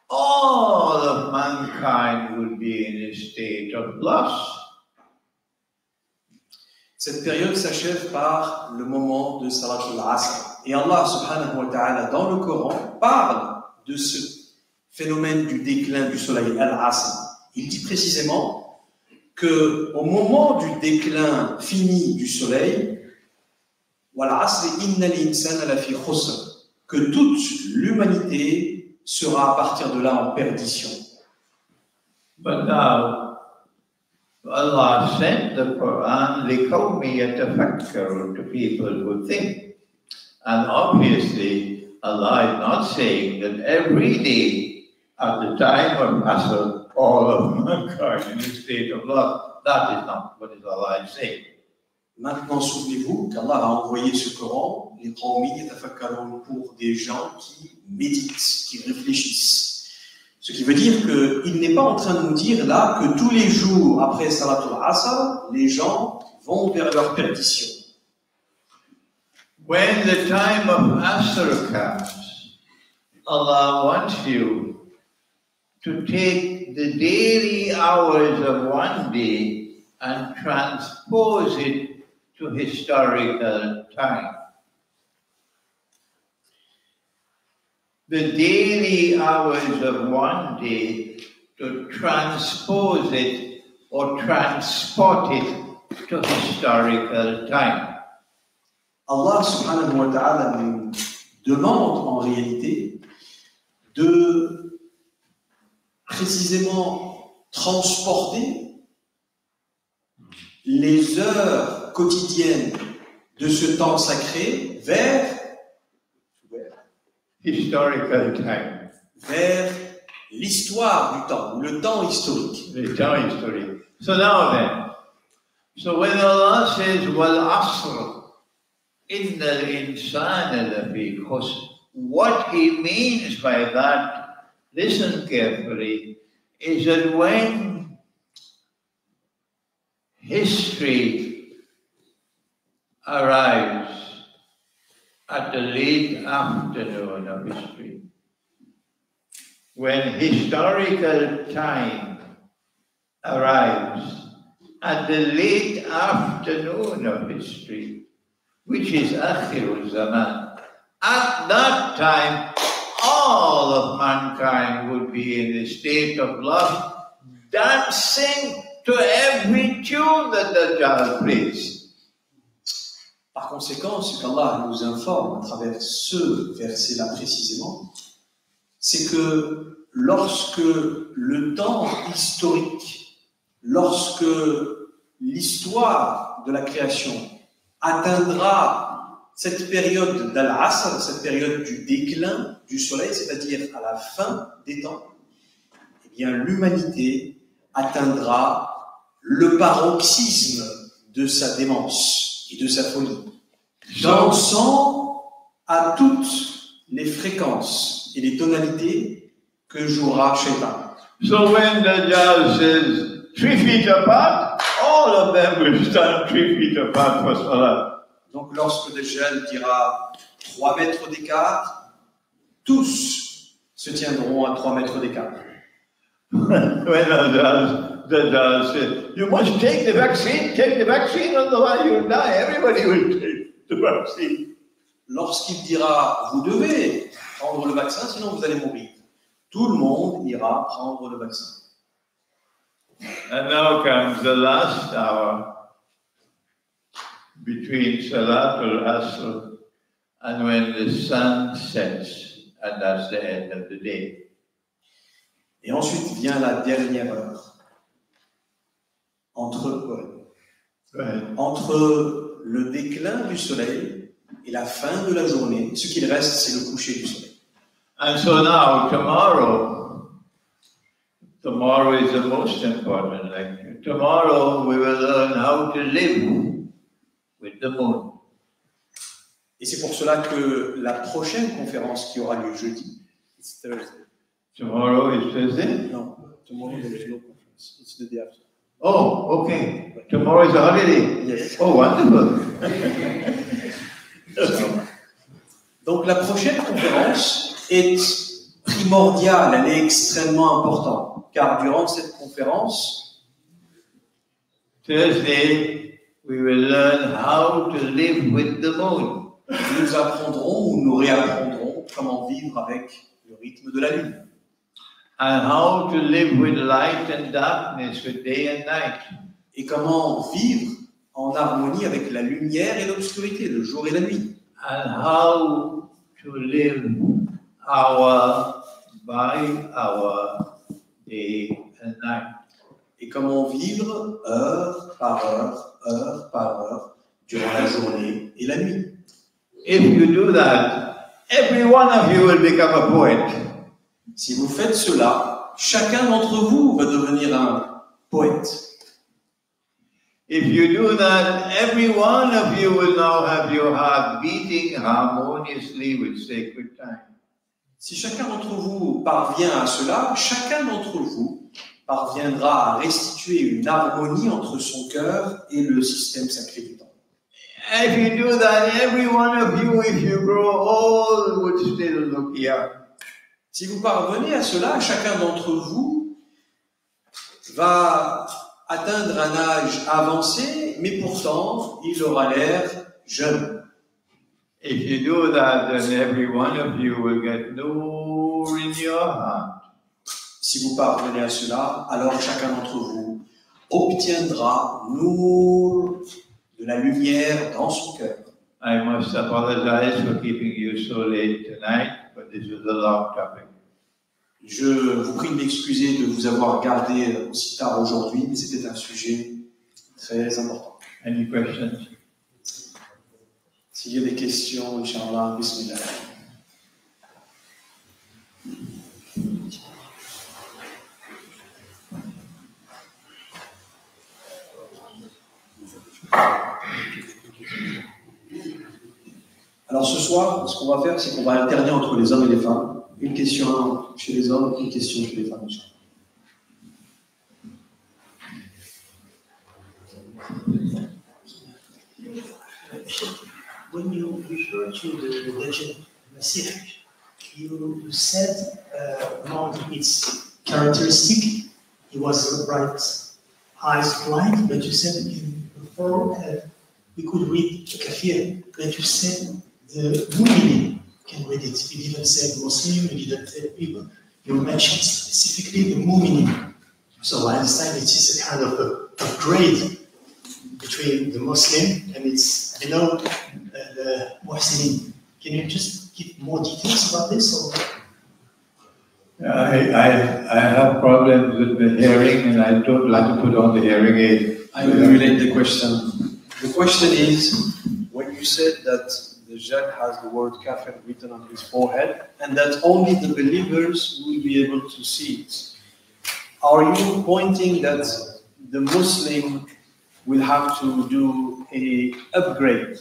all of mankind will be in a state of loss. Cette période s'achève par le moment de Salatul Asr. Et Allah subhanahu wa ta'ala, dans le Coran, parle de ce phénomène du déclin du soleil, Al-Asr. Il dit précisément qu'au moment du déclin fini du soleil, Wal-Asr inna al-insana lafi khusr, que toute l'humanité sera à partir de là en perdition. But now, Allah sent the Quran لِقَوْمِ يَتَفَكَّرُونَ, to people who think. And obviously, Allah is not saying that every day at the time of Asr, all of mankind in a state of loss. That is not what Allah is saying. Maintenant, souvenez-vous qu'Allah a envoyé ce Coran, les qawmi yatafakkarun, pour des gens qui méditent, qui réfléchissent. Ce qui veut dire qu'il n'est pas en train de nous dire là que tous les jours après Salatul Asr, les gens vont vers leur perdition. When the time of Asr comes, Allah wants you to take the daily hours of one day and transpose it to historical time. The daily hours of one day, to transpose it or transport it to historical time. Allah subhanahu wa ta'ala nous demande en réalité de précisément transporter les heures quotidiennes de ce temps sacré vers historical time. Vers l'histoire du temps, ou le temps historique. The time history. So now then, so when Allah says, Wal Asr, Innal Insana Lafi Khusr, what he means by that, listen carefully, is that when history arrives at the late afternoon of history, when historical time arrives at the late afternoon of history, which is Akhirul Zaman, at that time, all of mankind would be in a state of love, dancing to every tune that the Dajjal plays. Par conséquent, ce qu'Allah nous informe à travers ce verset-là précisément, c'est que lorsque le temps historique, lorsque l'histoire de la création atteindra cette période d'Al-Asr, cette période du déclin du soleil, c'est-à-dire à la fin des temps, eh bien l'humanité atteindra le paroxysme de sa démence et de sa folie, dansant à toutes les fréquences et les tonalités que jouera Shaitan. So when Dajjal says 3 feet apart, all of them will stand 3 feet apart for Salah. Donc lorsque Dajjal dira 3 mètres d'écart, tous se tiendront à 3 mètres d'écart. When Dajjal says, you must take the vaccine, otherwise you'll die. Everybody will take the vaccine. Lorsqu'il dira, vous devez prendre le vaccin, sinon vous allez mourir. Tout le monde ira prendre le vaccin. And now comes the last hour between Salat al-Asr and when the sun sets, and that's the end of the day. Et ensuite vient la dernière heure. Entre le déclin du soleil et la fin de la journée, ce qu'il reste, c'est le coucher du soleil. And so now, tomorrow is the most important lecture. Tomorrow we will learn how to live with the moon. Et c'est pour cela que la prochaine conférence qui aura lieu jeudi, it's Thursday. Tomorrow is Thursday? No, tomorrow there is no conference. It's the day after. Oh, okay. Tomorrow is a holiday. Yes. Oh, wonderful. Donc la prochaine conférence est primordiale, elle est extrêmement importante, car durant cette conférence, Thursday, we will learn how to live with the moon. nous apprendrons ou nous réapprendrons comment vivre avec le rythme de la lune. And how to live with light and darkness, with day and night. Et comment vivre en harmonie avec la lumière et l'obscurité, le jour et la nuit. And how to live hour by hour, day and night. Et comment vivre heure par heure, durant la journée et la nuit. If you do that, every one of you will become a poet. Si vous faites cela, chacun d'entre vous va devenir un poète. If you do that, every one of you will now have your heart beating harmoniously with sacred time. Si chacun d'entre vous parvient à cela, chacun d'entre vous parviendra à restituer une harmonie entre son cœur et le système sacré du temps. If you do that, every one of you, if you grow old, would still look young. Si vous parvenez à cela, chacun d'entre vous va atteindre un âge avancé, mais pourtant, il aura l'air jeune. If you do that, then every one of you will get nur in your heart. Si vous parvenez à cela, alors chacun d'entre vous obtiendra nour, de la lumière dans son cœur. I must apologize for keeping you so late tonight, but this is a long topic. Je vous prie de m'excuser de vous avoir gardé aussi tard aujourd'hui, mais c'était un sujet Très important. Any questions? S'il y a des questions, Inch'Allah, Bismillah. Alors ce soir, ce qu'on va faire, c'est qu'on va alterner entre les hommes et les femmes. Une question chez les hommes, une question chez les femmes. When you refer to the Dajjal message, you said among its characteristic, he was bright, eyes blind, but you said before we could read the kafir, but you said the mu'min can read it. You didn't say the Muslim, you didn't say people. You mentioned specifically the mu'min. So I understand it is a kind of a grade between the Muslim and its below the Muslim. Can you just give more details about this? Or? I have problems with the hearing, and I don't like to put on the hearing aid. I will relate the question. The question is, when you said that the Dajjal has the word kafir written on his forehead, and that only the believers will be able to see it, are you pointing that the Muslim will have to do an upgrade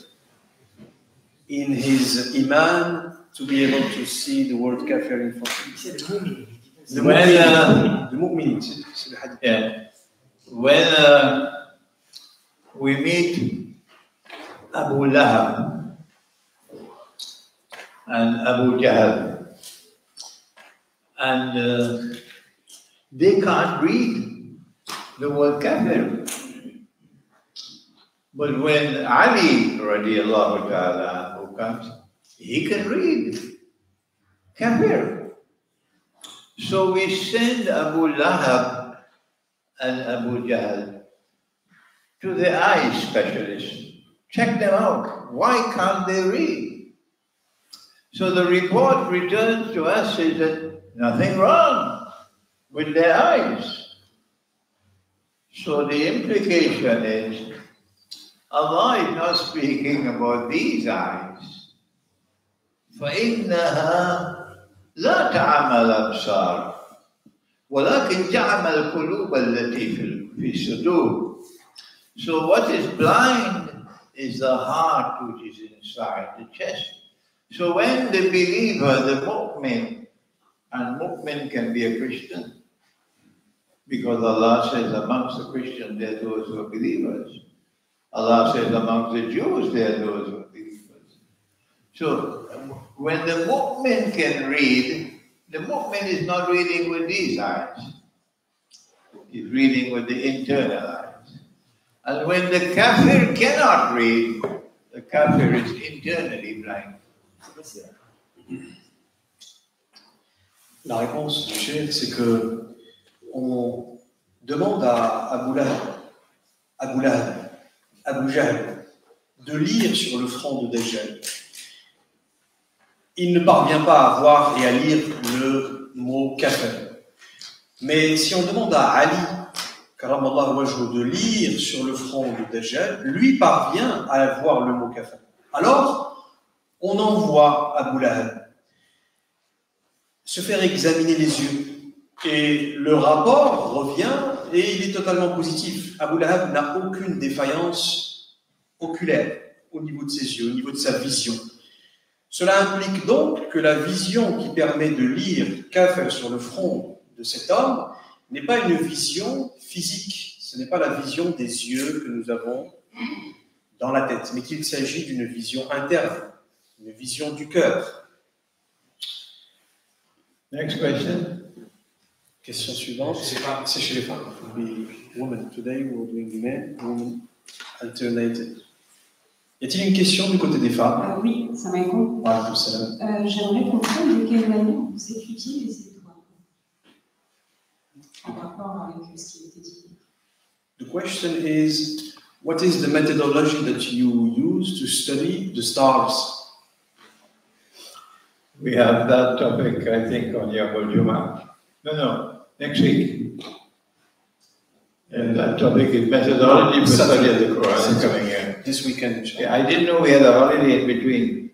in his iman to be able to see the word kafir in front of him? He said the mu'min. The mu'min, c'est le hadith. Yeah. When we meet Abu Lahab and Abu Jahl, and they can't read the word kafir. But when Ali radiallahu ta'ala anhu comes, he can read kafir. So we send Abu Lahab and Abu Jahl to the eye specialist. Check them out. Why can't they read? So the report returns to us is that nothing wrong with their eyes. So the implication is Allah is not speaking about these eyes. فَإِنَّهَا لا تعمل أبصار ولكن تعمل القلوب التي في الصدور. So what is blind is the heart which is inside the chest. So when the believer, the mu'min, and mu'min can be a Christian, because Allah says amongst the Christians there are those who are believers. Allah says amongst the Jews there are those who are believers. So when the mu'min can read, the mu'min is not reading with these eyes. He's reading with the internal eyes. And when the kafir cannot read, the kafir is internally blind. La réponse du cheikh, c'est que on demande à Abu Lahab, Abu Jahl, de lire sur le front de Dajjal. Il ne parvient pas à voir et à lire le mot kafir. Mais si on demande à Ali, karamallahu wajhu, de lire sur le front de Dajjal, lui parvient à voir le mot kafir. Alors, on envoie Abu Lahab se faire examiner les yeux. Et le rapport revient et il est totalement positif. Abu Lahab n'a aucune défaillance oculaire au niveau de ses yeux, au niveau de sa vision. Cela implique donc que la vision qui permet de lire kafir sur le front de cet homme n'est pas une vision physique. Ce n'est pas la vision des yeux que nous avons dans la tête, mais qu'il s'agit d'une vision interne, une vision du cœur. Next question. Question suivante, c'est chez les femmes. It will be women. Today we're doing men, women, alternated. Y a-t-il une question du côté des femmes? Oui, ça m'écoute. J'aimerais comprendre de quelle manière vous étudiez les étoiles en rapport avec ce qui a été dit. The question is, what is the methodology that you use to study the stars? We have that topic, I think, on Yom Jum'ah. No, next week. that topic is methodology for study of the Quran C'est coming here. This weekend, Yeah, I didn't know we had a holiday in between.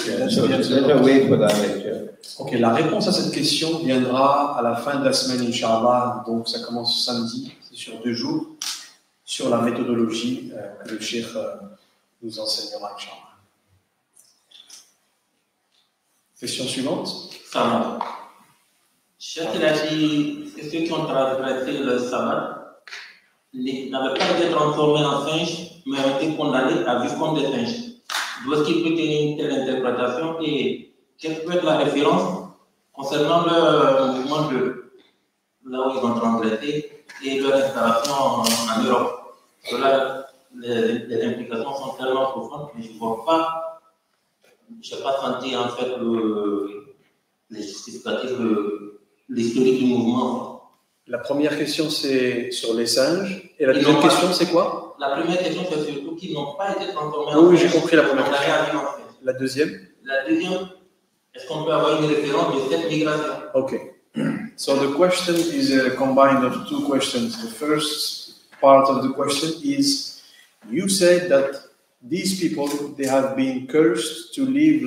Yeah, so let's wait for that lecture. Ok, la réponse à cette question viendra à la fin de la semaine, Inch'Allah. Donc, ça commence samedi, c'est sur 2 jours, sur la méthodologie que le Cheikh nous enseignera, Inch'Allah. Question suivante. Sabbat. Cheikh, il a dit que ceux qui ont traversé le sabbat n'avaient pas été transformés en singes, mais ont été condamnés à vivre comme des singes. D'où est-ce qu'il peut tenir une telle interprétation et quelle peut être la référence concernant le mouvement de là où ils ont transgressé et leur installation en Europe? Parce que là, les implications sont tellement profondes que je ne vois pas, je n'ai pas senti en fait les justificatifs de l'historique du mouvement. La première question, c'est sur les singes. Et la deuxième question, c'est quoi? La première question, c'est surtout qu'ils n'ont pas été transformés Oui, en oui, j'ai compris la première question. La deuxième? La deuxième, est-ce qu'on peut avoir une référence de cette migration? Okay. So the question is a combined of 2 questions. The first part of the question is, you said that these people, they have been cursed to live